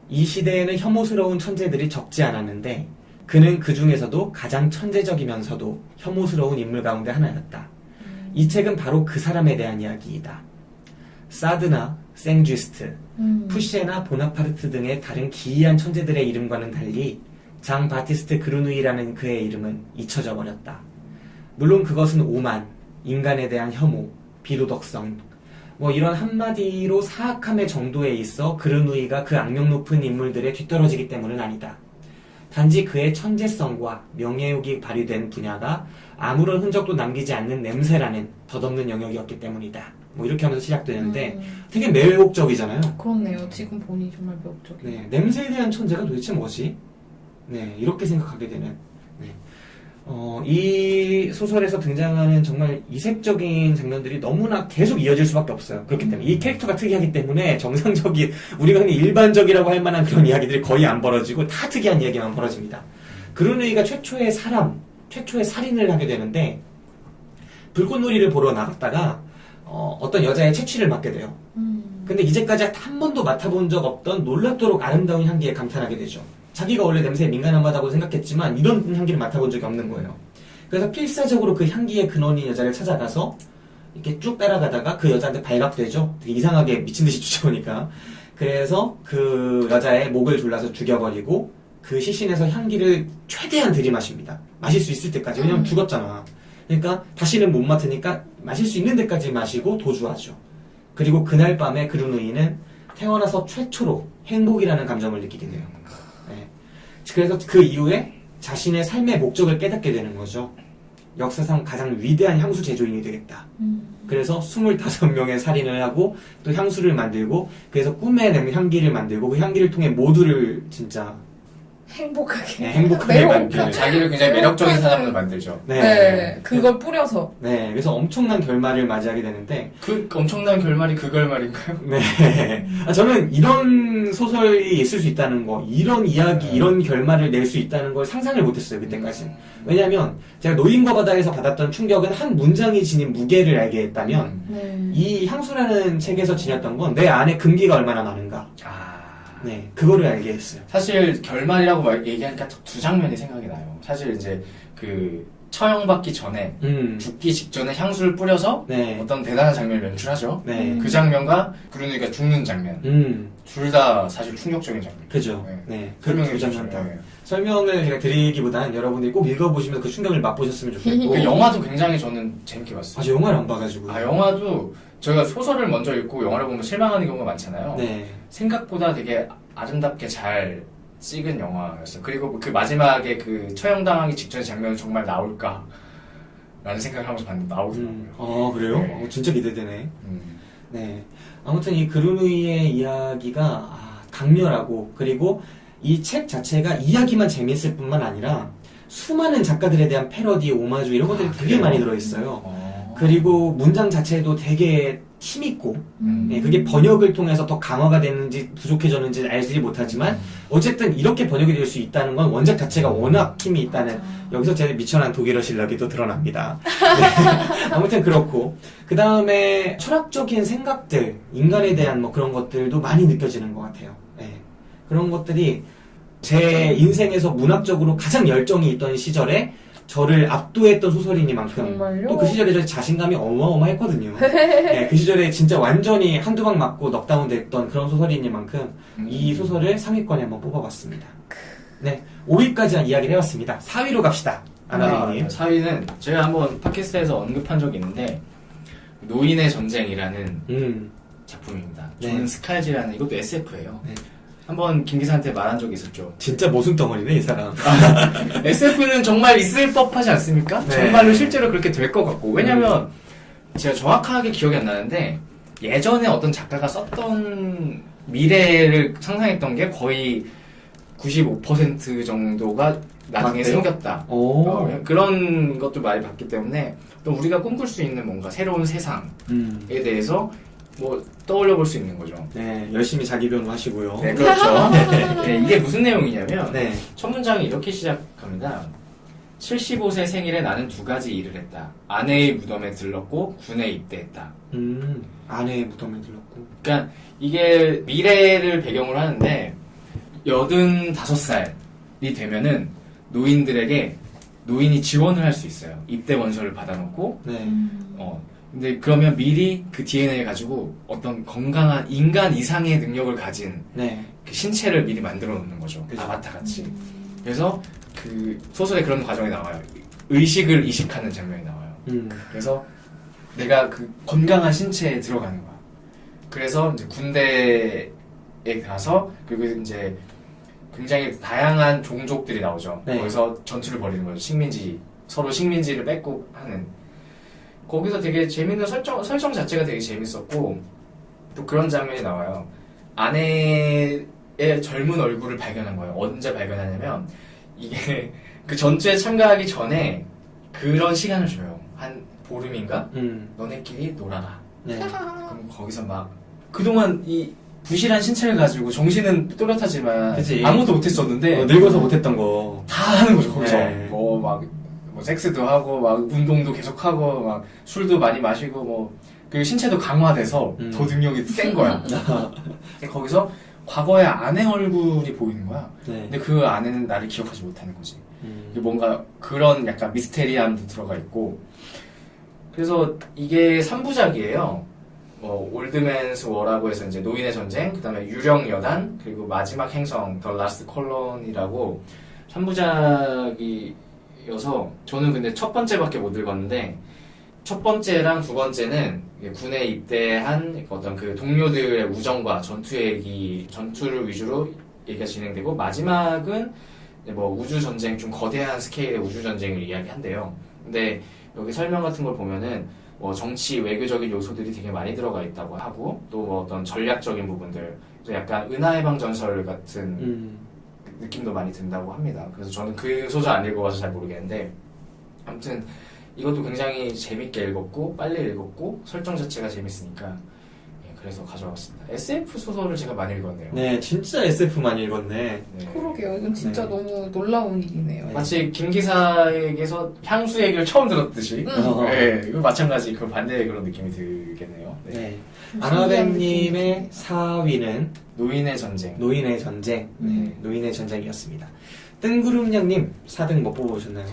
이 시대에는 혐오스러운 천재들이 적지 않았는데 그는 그 중에서도 가장 천재적이면서도 혐오스러운 인물 가운데 하나였다. 이 책은 바로 그 사람에 대한 이야기이다. 사드나 생쥐스트, 푸시에나 보나파르트 등의 다른 기이한 천재들의 이름과는 달리 장 바티스트 그루누이라는 그의 이름은 잊혀져 버렸다. 물론 그것은 오만, 인간에 대한 혐오, 비도덕성, 뭐 이런 한마디로 사악함의 정도에 있어 그르누이가 그 악명 높은 인물들에 뒤떨어지기 때문은 아니다. 단지 그의 천재성과 명예욕이 발휘된 분야가 아무런 흔적도 남기지 않는 냄새라는 덧없는 영역이었기 때문이다. 뭐 이렇게 하면서 시작되는데 되게 매혹적이잖아요. 그렇네요. 지금 보니 정말 매혹적이에요. 네, 냄새에 대한 천재가 도대체 뭐지? 네, 이렇게 생각하게 되는. 네. 이 소설에서 등장하는 정말 이색적인 장면들이 너무나 계속 이어질 수밖에 없어요. 그렇기 때문에 이 캐릭터가 특이하기 때문에 정상적인 우리가 흔히 일반적이라고 할 만한 그런 이야기들이 거의 안 벌어지고 다 특이한 이야기만 벌어집니다. 그루누이가 최초의 살인을 하게 되는데 불꽃놀이를 보러 나갔다가 어떤 여자의 채취를 맡게 돼요. 근데 이제까지 한 번도 맡아본 적 없던 놀랍도록 아름다운 향기에 감탄하게 되죠. 자기가 원래 냄새에 민감하다고 생각했지만 이런 향기를 맡아본 적이 없는 거예요. 그래서 필사적으로 그 향기의 근원인 여자를 찾아가서 이렇게 쭉 따라가다가 그 여자한테 발각되죠. 되게 이상하게 미친듯이 쫓아오니까. 그래서 그 여자의 목을 졸라서 죽여버리고 그 시신에서 향기를 최대한 들이마십니다. 마실 수 있을 때까지. 왜냐면 죽었잖아. 그러니까 다시는 못 맡으니까 마실 수 있는 데까지 마시고 도주하죠. 그리고 그날 밤에 그루누이는 태어나서 최초로 행복이라는 감정을 느끼게 돼요. 네. 그래서 그 이후에 자신의 삶의 목적을 깨닫게 되는 거죠. 역사상 가장 위대한 향수 제조인이 되겠다. 그래서 25명의 살인을 하고 또 향수를 만들고 그래서 꿈에 내는 향기를 만들고 그 향기를 통해 모두를 진짜 행복하게 만드는 자기를 굉장히 매력적인 사람으로 만들죠. 네, 그걸 뿌려서. 네, 그래서 엄청난 결말을 맞이하게 되는데 그 엄청난 결말이 그 결말인가요? 네, 저는 이런 소설이 있을 수 있다는 거, 이런 이야기, 이런 결말을 낼 수 있다는 걸 상상을 못했어요 그때까지. 왜냐하면 제가 노인과 바다에서 받았던 충격은 한 문장이 지닌 무게를 알게 했다면 이 향수라는 책에서 지녔던 건 내 안에 금기가 얼마나 많은가. 네, 그거를 알게 했어요. 사실 결말이라고 얘기하니까 두 장면이 생각이 나요. 사실 이제 그 처형받기 전에 죽기 직전에 향수를 뿌려서 네. 어떤 대단한 장면을 연출하죠. 네. 그 장면과 그루누이가 죽는 장면. 둘 다 사실 충격적인 장면. 그죠. 네. 설명해 그 주시죠. 장면. 설명을 제가 드리기보다는 여러분들이 꼭 읽어보시면서 그 충격을 맛보셨으면 좋겠고. 그 영화도 굉장히 저는 재밌게 봤어요. 저 영화를 안 봐가지고. 영화도 저희가 소설을 먼저 읽고 영화를 보면 실망하는 경우가 많잖아요. 네. 생각보다 되게 아름답게 잘 찍은 영화였어요. 그리고 그 마지막에 그 처형당하기 직전의 장면은 정말 나올까? 라는 생각을 하면서 봤는데 나오더라고요. 그래요? 네. 진짜 기대되네. 네. 아무튼 이 그루누이의 이야기가 강렬하고 그리고 이 책 자체가 이야기만 재밌을 뿐만 아니라 수많은 작가들에 대한 패러디, 오마주 이런 것들이 되게 많이 들어있어요. 그리고 문장 자체도 되게 힘있고 네, 그게 번역을 통해서 더 강화가 됐는지 부족해졌는지 알지 못하지만 어쨌든 이렇게 번역이 될 수 있다는 건 원작 자체가 워낙 힘이 있다는 여기서 제 미천한 독일어 실력이 또 드러납니다. 네. 아무튼 그렇고 그 다음에 철학적인 생각들, 인간에 대한 뭐 그런 것들도 많이 느껴지는 것 같아요. 네. 그런 것들이 제 인생에서 문학적으로 가장 열정이 있던 시절에 저를 압도했던 소설이니만큼 또 그 시절에 저 자신감이 어마어마했거든요. 네, 그 시절에 진짜 완전히 한두 방 맞고 넉다운 됐던 그런 소설이니만큼 이 소설을 상위권에 한번 뽑아봤습니다. 네, 5위까지 이야기를 해봤습니다. 4위로 갑시다. 아나베이님. 4위는 제가 한번 팟캐스트에서 언급한 적이 있는데 노인의 전쟁이라는 작품입니다. 네. 존 스칼지라는 이것도 SF예요. 네. 한번 김 기사한테 말한 적이 있었죠. 진짜 모순덩어리네 이 사람. SF는 정말 있을 법하지 않습니까? 네. 정말로 실제로 그렇게 될 것 같고. 왜냐면 제가 정확하게 기억이 안 나는데 예전에 어떤 작가가 썼던 미래를 상상했던 게 거의 95% 정도가 나중에 맞대요? 생겼다. 오. 그런 것도 많이 봤기 때문에 또 우리가 꿈꿀 수 있는 뭔가 새로운 세상에 대해서 뭐 떠올려 볼 수 있는 거죠. 네, 열심히 자기 변호하시고요. 네, 그렇죠. 네, 이게 무슨 내용이냐면 네. 첫 문장이 이렇게 시작합니다. 75세 생일에 나는 2가지 일을 했다. 아내의 무덤에 들렀고 군에 입대했다. 아내의 무덤에 들렀고. 그러니까 이게 미래를 배경으로 하는데 85살이 되면은 노인들에게 노인이 지원을 할 수 있어요. 입대 원서를 받아놓고 네. 근데 그러면 미리 그 DNA 가지고 어떤 건강한 인간 이상의 능력을 가진 네. 그 신체를 미리 만들어 놓는 거죠. 그죠. 아바타 같이. 그래서 그 소설에 그런 과정이 나와요. 의식을 이식하는 장면이 나와요. 그래서 내가 그 건강한 신체에 들어가는 거야. 그래서 이제 군대에 가서 그리고 이제 굉장히 다양한 종족들이 나오죠. 네. 거기서 전투를 벌이는 거죠. 서로 식민지를 뺏고 하는. 거기서 되게 재밌는 설정 자체가 되게 재밌었고, 또 그런 장면이 나와요. 아내의 젊은 얼굴을 발견한 거예요. 언제 발견하냐면, 이게 그 전투에 참가하기 전에 그런 시간을 줘요. 한 보름인가? 너네끼리 놀아라. 네. 그럼 거기서 막, 그동안 이 부실한 신체를 가지고 정신은 또렷하지만 그치. 아무것도 못했었는데 늙어서 못했던 거. 다 하는 거죠 거기서. 네. 뭐 섹스도 하고 막 운동도 계속하고 막 술도 많이 마시고 뭐 그 신체도 강화돼서 더 능력이 센 거야. 근데 거기서 과거의 아내 얼굴이 보이는 거야. 네. 근데 그 아내는 나를 기억하지 못하는 거지. 뭔가 그런 약간 미스테리함도 들어가 있고. 그래서 이게 3부작이에요. 올드맨스 워라고 해서 이제 노인의 전쟁, 그 다음에 유령 여단, 그리고 마지막 행성, 더 라스트 콜론이라고 3부작이어서 저는 근데 첫 번째밖에 못 읽었는데 첫 번째랑 두 번째는 군에 입대한 어떤 그 동료들의 우정과 전투를 위주로 얘기가 진행되고 마지막은 뭐 우주전쟁, 좀 거대한 스케일의 우주전쟁을 이야기한대요. 근데 여기 설명 같은 걸 보면은 뭐 정치, 외교적인 요소들이 되게 많이 들어가 있다고 하고 또 뭐 어떤 전략적인 부분들, 약간 은하해방 전설 같은 느낌도 많이 든다고 합니다. 그래서 저는 그 소설 안 읽어봐서 잘 모르겠는데 아무튼 이것도 굉장히 재밌게 읽었고 빨리 읽었고 설정 자체가 재밌으니까 그래서 가져왔습니다. SF 소설을 제가 많이 읽었네요. 네, 진짜 SF 많이 읽었네. 네. 그러게요. 이건 진짜 네. 너무 놀라운 일이네요. 마치 김 기사에게서 향수 얘기를 처음 들었듯이 네, 이거 마찬가지 그 반대의 그런 느낌이 들겠네요. 네. 네. 아나벤님의 4위는 노인의 전쟁. 노인의 전쟁. 네, 노인의 전쟁이었습니다. 뜬구름냥님 4등 뭐 뽑아보셨나요?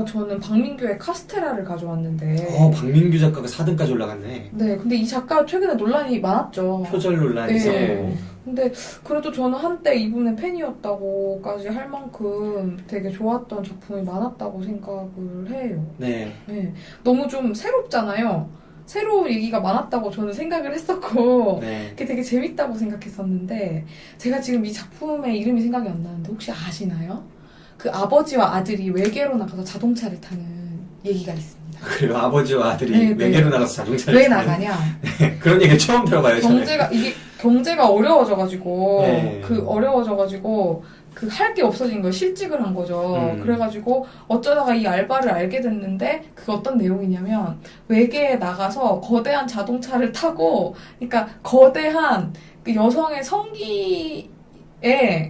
저는 박민규의 카스테라를 가져왔는데. 박민규 작가가 4등까지 올라갔네. 네, 근데 이 작가 최근에 논란이 많았죠. 표절 논란이 네. 있었고. 근데 그래도 저는 한때 이분의 팬이었다고까지 할 만큼 되게 좋았던 작품이 많았다고 생각을 해요. 네. 네, 너무 좀 새롭잖아요. 새로운 얘기가 많았다고 저는 생각을 했었고 네. 그게 되게 재밌다고 생각했었는데 제가 지금 이 작품의 이름이 생각이 안 나는데 혹시 아시나요? 그 아버지와 아들이 외계로 나가서 자동차를 타는 얘기가 있습니다. 그리고 아버지와 아들이 네, 네. 외계로 나가서 자동차를 왜 타는. 나가냐? 네, 그런 얘기 처음 들어봐요. 저는. 경제가 어려워져가지고 네. 그 할 게 없어진 거예요. 실직을 한 거죠. 그래가지고 어쩌다가 이 알바를 알게 됐는데 그게 어떤 내용이냐면 외계에 나가서 거대한 자동차를 타고 그러니까 거대한 그 여성의 성기에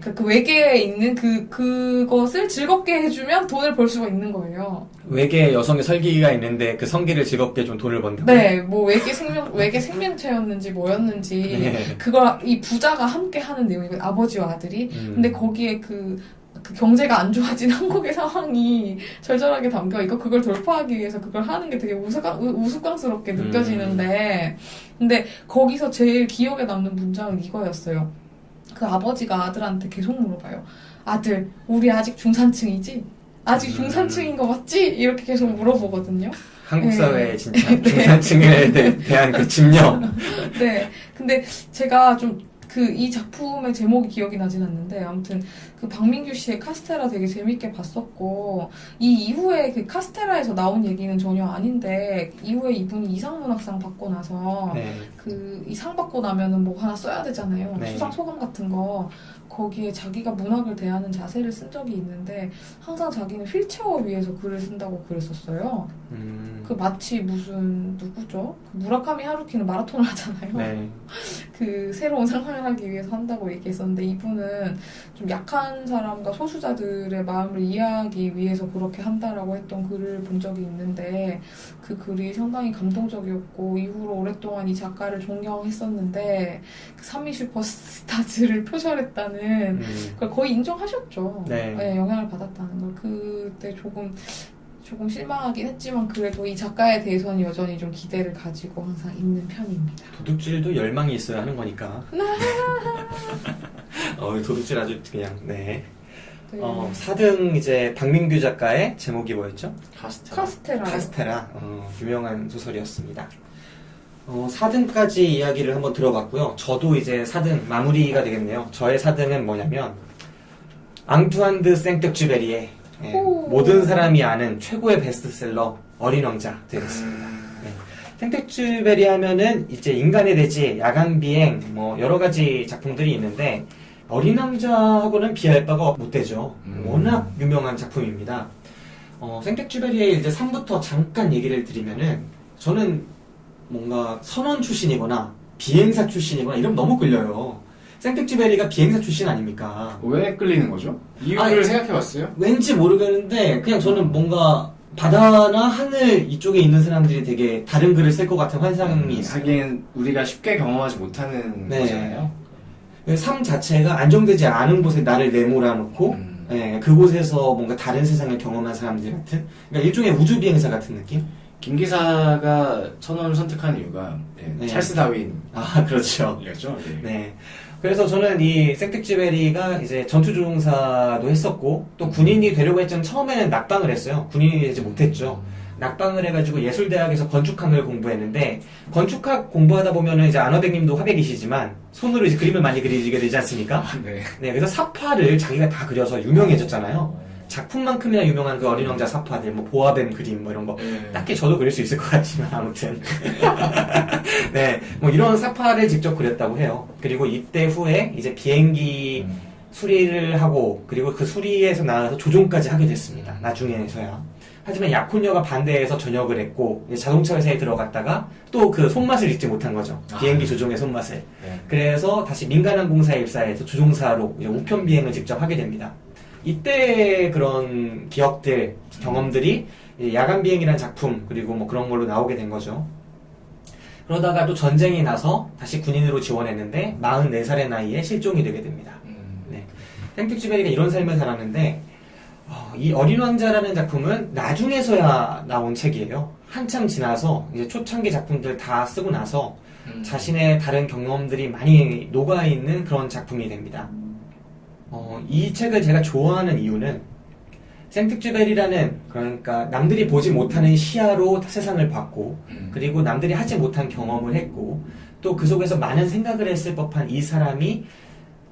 그 외계에 있는 그것을 즐겁게 해주면 돈을 벌 수가 있는 거예요. 외계 여성의 설기가 있는데 그 성기를 즐겁게 좀 돈을 번다고. 네, 뭐 외계 생명체였는지 뭐였는지 네. 그걸 이 부자가 함께 하는 내용이고 아버지와 아들이. 근데 거기에 그 경제가 안 좋아진 한국의 상황이 절절하게 담겨 있고 그걸 돌파하기 위해서 그걸 하는 게 되게 우스꽝스럽게 느껴지는데 근데 거기서 제일 기억에 남는 문장은 이거였어요. 그 아버지가 아들한테 계속 물어봐요. 아들, 우리 아직 중산층이지? 아직 중산층인 거 맞지? 이렇게 계속 물어보거든요. 한국 네. 사회의 진짜 중산층에 대한 그 집념. 네. 근데 제가 좀 이 작품의 제목이 기억이 나진 않는데, 아무튼 그 박민규 씨의 카스테라 되게 재밌게 봤었고, 이 이후에 그 카스테라에서 나온 얘기는 전혀 아닌데, 이후에 이분이 이상문학상 받고 나서, 네. 이 상 받고 나면은 뭐 하나 써야 되잖아요. 네. 수상 소감 같은 거. 거기에 자기가 문학을 대하는 자세를 쓴 적이 있는데, 항상 자기는 휠체어 위에서 글을 쓴다고 그랬었어요. 그 마치 무슨 누구죠? 그 무라카미 하루키는 마라톤을 하잖아요. 네. 그 새로운 상상을 하기 위해서 한다고 얘기했었는데, 이분은 좀 약한 사람과 소수자들의 마음을 이해하기 위해서 그렇게 한다라고 했던 글을 본 적이 있는데, 그 글이 상당히 감동적이었고, 이후로 오랫동안 이 작가를 존경했었는데, 그 산미 슈퍼스타즈를 표절했다는 그걸 거의 인정하셨죠. 네. 영향을 받았다는 걸. 그때 조금 실망하긴 했지만, 그래도 이 작가에 대해서는 여전히 좀 기대를 가지고 항상 있는 편입니다. 도둑질도 열망이 있어야 하는 거니까. 도둑질 아주 그냥, 네. 네. 4등 이제 박민규 작가의 제목이 뭐였죠? 카스테라. 카스테라. 유명한 소설이었습니다. 4등까지 이야기를 한번 들어봤고요. 저도 이제 4등 마무리가 되겠네요. 저의 4등은 뭐냐면, 앙투안 드 생텍쥐베리의 모든 사람이 아는 최고의 베스트셀러 어린 왕자 되겠습니다. 네. 생텍쥐베리 하면은 이제 인간의 대지, 야간비행, 뭐 여러 가지 작품들이 있는데 어린 왕자하고는 비할 바가 못 되죠. 워낙 유명한 작품입니다. 생텍쥐베리의 이제 3부터 잠깐 얘기를 드리면은 저는 뭔가 선원 출신이거나 비행사 출신이거나 이러면 너무 끌려요. 생텍쥐베리가 비행사 출신 아닙니까? 왜 끌리는 거죠? 이유를 생각해봤어요? 왠지 모르겠는데 그냥 저는 뭔가 바다나 하늘 이쪽에 있는 사람들이 되게 다른 글을 쓸 것 같은 환상이 있어요. 하긴 우리가 쉽게 경험하지 못하는 네. 거잖아요. 삶 자체가 안정되지 않은 곳에 나를 내몰아놓고 그곳에서 뭔가 다른 세상을 경험한 사람들 같은, 그러니까 일종의 우주 비행사 같은 느낌? 김 기사가 천원을 선택한 이유가 네. 찰스 다윈이었죠. 아, 그렇죠. 네. 그래서 저는 이 생텍쥐베리가 이제 전투조종사도 했었고, 또 군인이 되려고 했지만 처음에는 낙방을 했어요. 군인이 되지 못했죠. 낙방을 해가지고 예술대학에서 건축학을 공부했는데, 건축학 공부하다 보면은 이제 안화백님도 화백이시지만, 손으로 이제 그림을 많이 그리게 되지 않습니까? 네. 네, 그래서 사파를 자기가 다 그려서 유명해졌잖아요. 작품만큼이나 유명한 그 어린 왕자 사파들, 뭐 보아뱀 그림 뭐 이런 거 딱히 저도 그릴 수 있을 것 같지만 아무튼 네, 뭐 이런 사파를 직접 그렸다고 해요. 그리고 이때 후에 이제 비행기 수리를 하고 그리고 그 수리에서 나와서 조종까지 하게 됐습니다. 나중에서야. 하지만 약혼녀가 반대해서 전역을 했고 이제 자동차 회사에 들어갔다가 또 그 손맛을 잊지 못한 거죠. 비행기 조종의 손맛을. 네. 그래서 다시 민간항공사에 입사해서 조종사로 이제 우편 비행을 직접 하게 됩니다. 이때 그런 기억들, 경험들이 야간 비행이라는 작품 그리고 뭐 그런 걸로 나오게 된 거죠. 그러다가 또 전쟁이 나서 다시 군인으로 지원했는데 44살의 나이에 실종이 되게 됩니다. 네. 생텍쥐베리가 이런 삶을 살았는데 이 어린 왕자라는 작품은 나중에서야 나온 책이에요. 한참 지나서 이제 초창기 작품들 다 쓰고 나서 자신의 다른 경험들이 많이 녹아있는 그런 작품이 됩니다. 이 책을 제가 좋아하는 이유는 생텍쥐베리라는, 그러니까 남들이 보지 못하는 시야로 세상을 봤고 그리고 남들이 하지 못한 경험을 했고 또 그 속에서 많은 생각을 했을 법한 이 사람이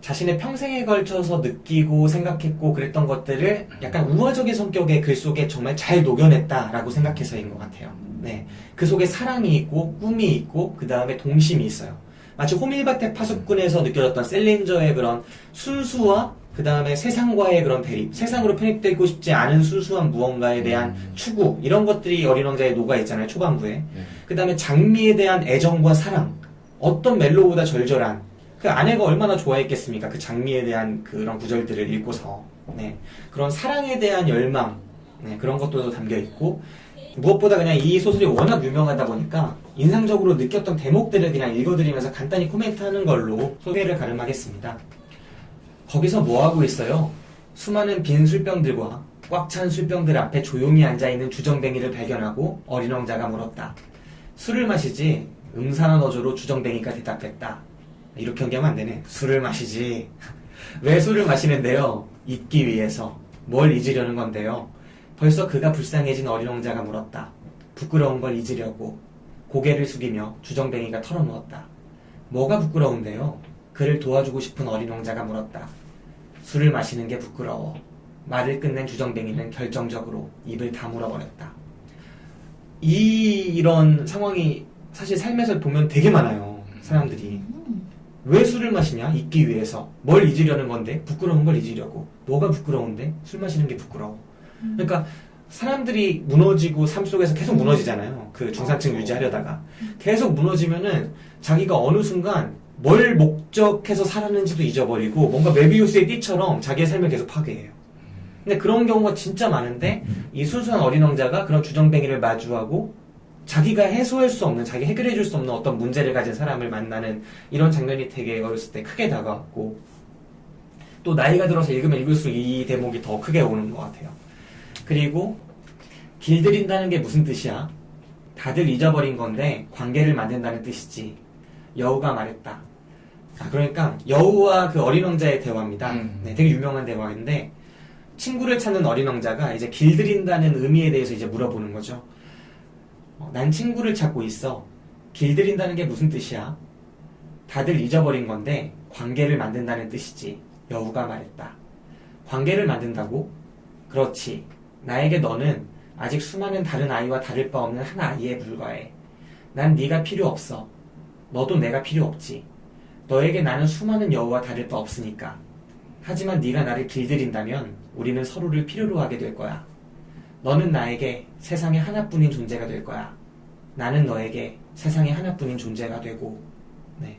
자신의 평생에 걸쳐서 느끼고 생각했고 그랬던 것들을 약간 우화적인 성격의 글 속에 정말 잘 녹여냈다라고 생각해서인 것 같아요. 네, 그 속에 사랑이 있고 꿈이 있고 그 다음에 동심이 있어요. 마치 호밀밭의 파수꾼에서 느껴졌던 셀린저의 그런 순수와 그 다음에 세상과의 그런 대립, 세상으로 편입되고 싶지 않은 순수한 무언가에 대한 추구, 이런 것들이 어린 왕자에 녹아있잖아요, 초반부에. 그 다음에 장미에 대한 애정과 사랑, 어떤 멜로보다 절절한, 그 아내가 얼마나 좋아했겠습니까? 그 장미에 대한 그런 구절들을 읽고서. 네. 그런 사랑에 대한 열망, 네, 그런 것도 담겨있고, 무엇보다 그냥 이 소설이 워낙 유명하다 보니까 인상적으로 느꼈던 대목들을 그냥 읽어드리면서 간단히 코멘트하는 걸로 소개를 가름하겠습니다. 거기서 뭐하고 있어요? 수많은 빈 술병들과 꽉 찬 술병들 앞에 조용히 앉아있는 주정뱅이를 발견하고 어린 왕자가 물었다. 술을 마시지? 음산한 어조로 주정뱅이가 대답했다. 이렇게 연기하면 안 되네. 술을 마시지. 왜 술을 마시는데요? 잊기 위해서. 뭘 잊으려는 건데요? 벌써 그가 불쌍해진 어린 왕자가 물었다. 부끄러운 걸 잊으려고 고개를 숙이며 주정뱅이가 털어놓았다. 뭐가 부끄러운데요? 그를 도와주고 싶은 어린 왕자가 물었다. 술을 마시는 게 부끄러워. 말을 끝낸 주정뱅이는 결정적으로 입을 다물어버렸다. 이런 상황이 사실 삶에서 보면 되게 많아요. 사람들이. 왜 술을 마시냐? 잊기 위해서. 뭘 잊으려는 건데? 부끄러운 걸 잊으려고. 뭐가 부끄러운데? 술 마시는 게 부끄러워. 그러니까 사람들이 무너지고 삶 속에서 계속 무너지잖아요. 그 중산층 유지하려다가. 계속 무너지면은 자기가 어느 순간 뭘 목적해서 살았는지도 잊어버리고 뭔가 메비우스의 띠처럼 자기의 삶을 계속 파괴해요. 근데 그런 경우가 진짜 많은데 이 순수한 어린 왕자가 그런 주정뱅이를 마주하고 자기가 해소할 수 없는, 자기 해결해 줄 수 없는 어떤 문제를 가진 사람을 만나는 이런 장면이 되게 어렸을 때 크게 다가왔고, 또 나이가 들어서 읽으면 읽을수록 이 대목이 더 크게 오는 것 같아요. 그리고 길들인다는 게 무슨 뜻이야? 다들 잊어버린 건데 관계를 만든다는 뜻이지. 여우가 말했다. 그러니까 여우와 그 어린 왕자의 대화입니다. 네, 되게 유명한 대화인데 친구를 찾는 어린 왕자가 이제 길들인다는 의미에 대해서 이제 물어보는 거죠. 난 친구를 찾고 있어. 길들인다는 게 무슨 뜻이야? 다들 잊어버린 건데 관계를 만든다는 뜻이지. 여우가 말했다. 관계를 만든다고? 그렇지. 나에게 너는 아직 수많은 다른 아이와 다를 바 없는 한 아이에 불과해. 난 네가 필요 없어. 너도 내가 필요 없지. 너에게 나는 수많은 여우와 다를 바 없으니까. 하지만 네가 나를 길들인다면 우리는 서로를 필요로 하게 될 거야. 너는 나에게 세상에 하나뿐인 존재가 될 거야. 나는 너에게 세상에 하나뿐인 존재가 되고. 네.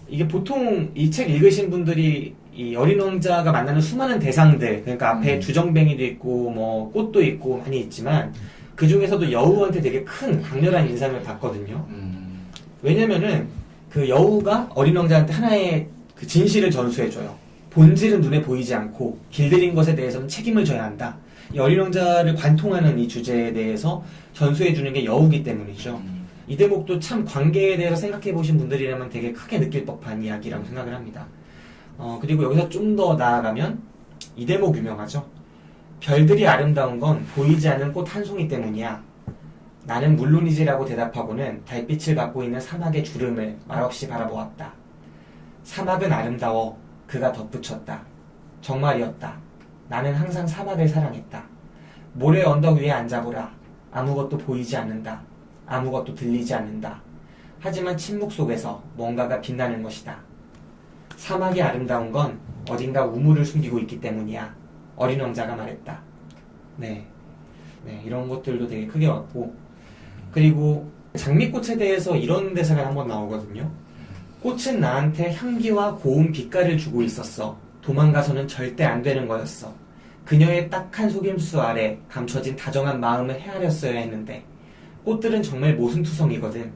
이게 보통 이 책 읽으신 분들이 이 어린 왕자가 만나는 수많은 대상들, 그러니까 앞에 주정뱅이도 있고 뭐 꽃도 있고 많이 있지만 그 중에서도 여우한테 되게 큰 강렬한 인상을 받거든요. 왜냐면은 그 여우가 어린 왕자한테 하나의 그 진실을 전수해줘요. 본질은 눈에 보이지 않고 길들인 것에 대해서는 책임을 져야 한다. 이 어린 왕자를 관통하는 이 주제에 대해서 전수해주는 게 여우기 때문이죠. 이 대목도 참 관계에 대해서 생각해보신 분들이라면 되게 크게 느낄 법한 이야기라고 생각을 합니다. 그리고 여기서 좀 더 나아가면 이 대목 유명하죠. 별들이 아름다운 건 보이지 않는 꽃 한 송이 때문이야. 나는 물론이지라고 대답하고는 달빛을 받고 있는 사막의 주름을 말없이 바라보았다. 사막은 아름다워. 그가 덧붙였다. 정말이었다. 나는 항상 사막을 사랑했다. 모래 언덕 위에 앉아보라. 아무것도 보이지 않는다. 아무것도 들리지 않는다. 하지만 침묵 속에서 뭔가가 빛나는 것이다. 사막이 아름다운 건 어딘가 우물을 숨기고 있기 때문이야. 어린 왕자가 말했다. 네, 이런 것들도 되게 크게 왔고, 그리고 장미꽃에 대해서 이런 대사가 한번 나오거든요. 꽃은 나한테 향기와 고운 빛깔을 주고 있었어. 도망가서는 절대 안 되는 거였어. 그녀의 딱한 속임수 아래 감춰진 다정한 마음을 헤아렸어야 했는데 꽃들은 정말 모순투성이거든.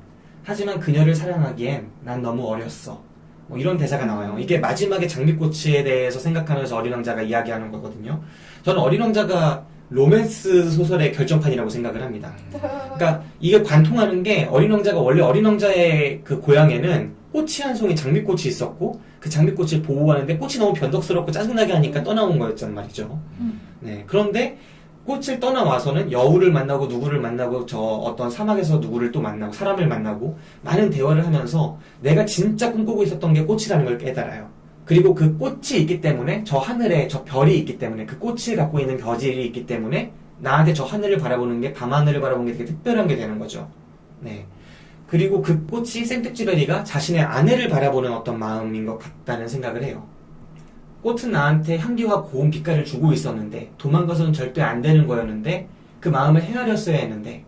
하지만 그녀를 사랑하기엔 난 너무 어렸어. 뭐 이런 대사가 나와요. 이게 마지막에 장미꽃에 대해서 생각하면서 어린 왕자가 이야기하는 거거든요. 저는 어린 왕자가 로맨스 소설의 결정판이라고 생각을 합니다. 그러니까 이게 관통하는 게 어린 왕자가 원래 어린 왕자의 그 고향에는 꽃이 한 송이 장미꽃이 있었고 그 장미꽃을 보호하는데 꽃이 너무 변덕스럽고 짜증나게 하니까 떠나온 거였단 말이죠. 네. 그런데 꽃을 떠나와서는 여우를 만나고 누구를 만나고 저 어떤 사막에서 누구를 또 만나고 사람을 만나고 많은 대화를 하면서 내가 진짜 꿈꾸고 있었던 게 꽃이라는 걸 깨달아요. 그리고 그 꽃이 있기 때문에 저 하늘에 저 별이 있기 때문에 그 꽃을 갖고 있는 벼슬이 있기 때문에 나한테 저 하늘을 바라보는 게 밤하늘을 바라보는 게 되게 특별한 게 되는 거죠. 네. 그리고 그 꽃이 생택쥐베리가 자신의 아내를 바라보는 어떤 마음인 것 같다는 생각을 해요. 꽃은 나한테 향기와 고운 빛깔을 주고 있었는데 도망가서는 절대 안 되는 거였는데 그 마음을 헤아렸어야 했는데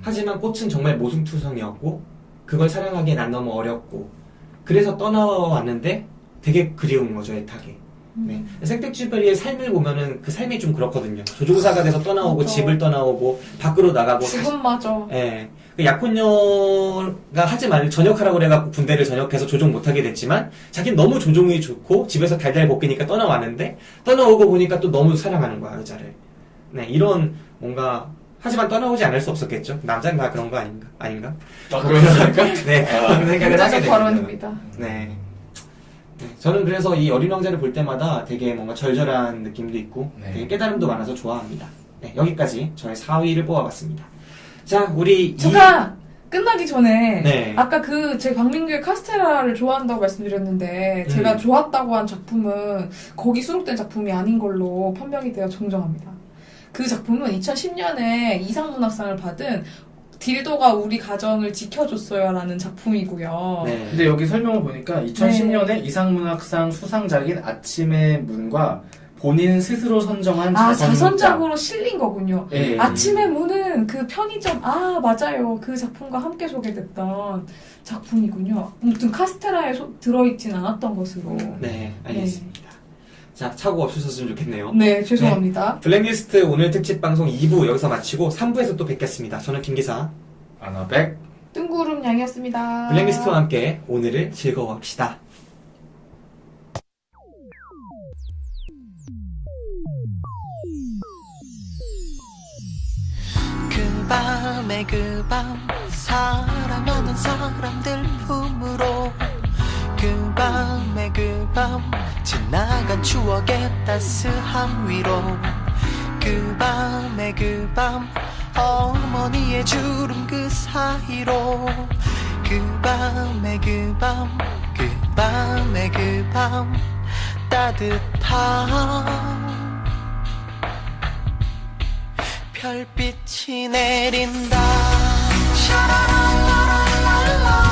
하지만 꽃은 정말 모순투성이었고 그걸 사랑하기에 난 너무 어렸고 그래서 떠나왔는데 되게 그리운 거죠, 애타게. 네. 생택쥐베리의 삶을 보면은 그 삶이 좀 그렇거든요. 조종사가 돼서 떠나오고 맞아. 집을 떠나오고 밖으로 나가고 죽음마저. 예. 그 약혼녀가 하지 말 전역하라고 그래갖고 군대를 전역해서 조종 못하게 됐지만 자기는 너무 조종이 좋고 집에서 달달 볶으니까 떠나왔는데 떠나오고 보니까 또 너무 사랑하는 거야, 여자를. 네, 이런 뭔가 하지만 떠나오지 않을 수 없었겠죠. 남자는 다 그런 거 아닌가? 그렇습니까? 네, 그런 생각을 하게 남자적 됩니다. 발언입니다. 네. 네, 저는 그래서 이 어린 왕자를 볼 때마다 되게 뭔가 절절한 느낌도 있고 네. 되게 깨달음도 많아서 좋아합니다. 네, 여기까지 저의 4위를 뽑아봤습니다. 자, 우리 잠깐! 끝나기 전에 네. 아까 제 박민규의 카스테라를 좋아한다고 말씀드렸는데 제가 좋았다고 한 작품은 거기 수록된 작품이 아닌 걸로 판명이 되어 정정합니다. 그 작품은 2010년에 이상문학상을 받은 딜도가 우리 가정을 지켜줬어요라는 작품이고요. 네. 근데 여기 설명을 보니까 2010년에 이상문학상 수상작인 아침의 문과 본인 스스로 선정한 자선작으로 실린 거군요. 네. 아침의 문은 그 편의점, 맞아요. 그 작품과 함께 소개됐던 작품이군요. 아무튼 카스테라에 들어있진 않았던 것으로. 네, 알겠습니다. 자, 착오 없으셨으면 좋겠네요. 네, 죄송합니다. 블랙리스트 오늘 특집 방송 2부 여기서 마치고 3부에서 또 뵙겠습니다. 저는 김기사, 아나백 뜬구름 양이었습니다. 블랙리스트와 함께 오늘을 즐거워합시다. 그 밤 사랑하는 사람들 품으로 그 밤 지나간 추억의 따스함 위로 그 밤 어머니의 주름 그 사이로 그 밤 따뜻한 별빛이 내린다 샤라랄라랄랄라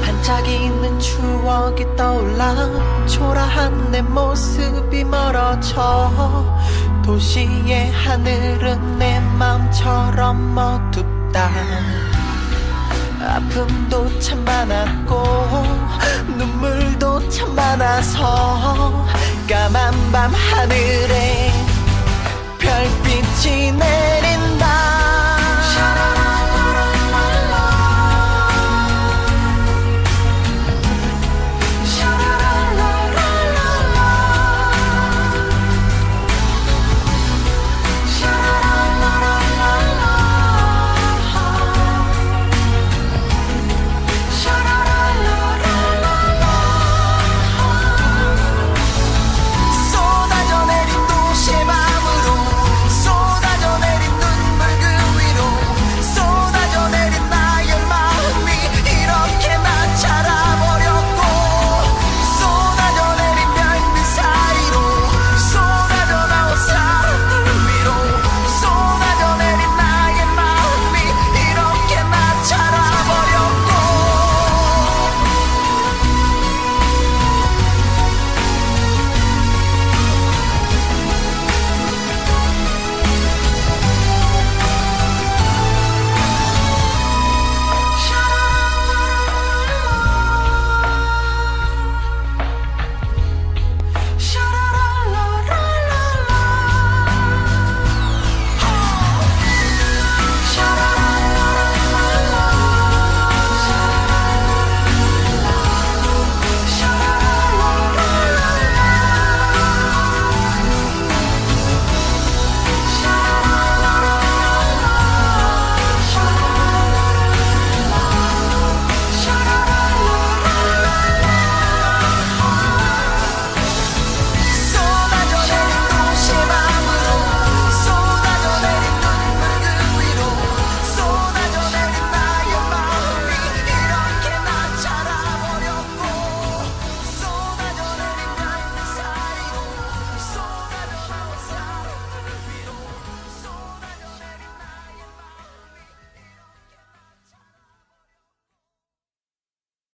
반짝이는 추억이 떠올라 초라한 내 모습이 멀어져 도시의 하늘은 내 맘처럼 어둡다 아픔도 참 많았고 눈물도 참 많아서 까만 밤 하늘에 별빛이 내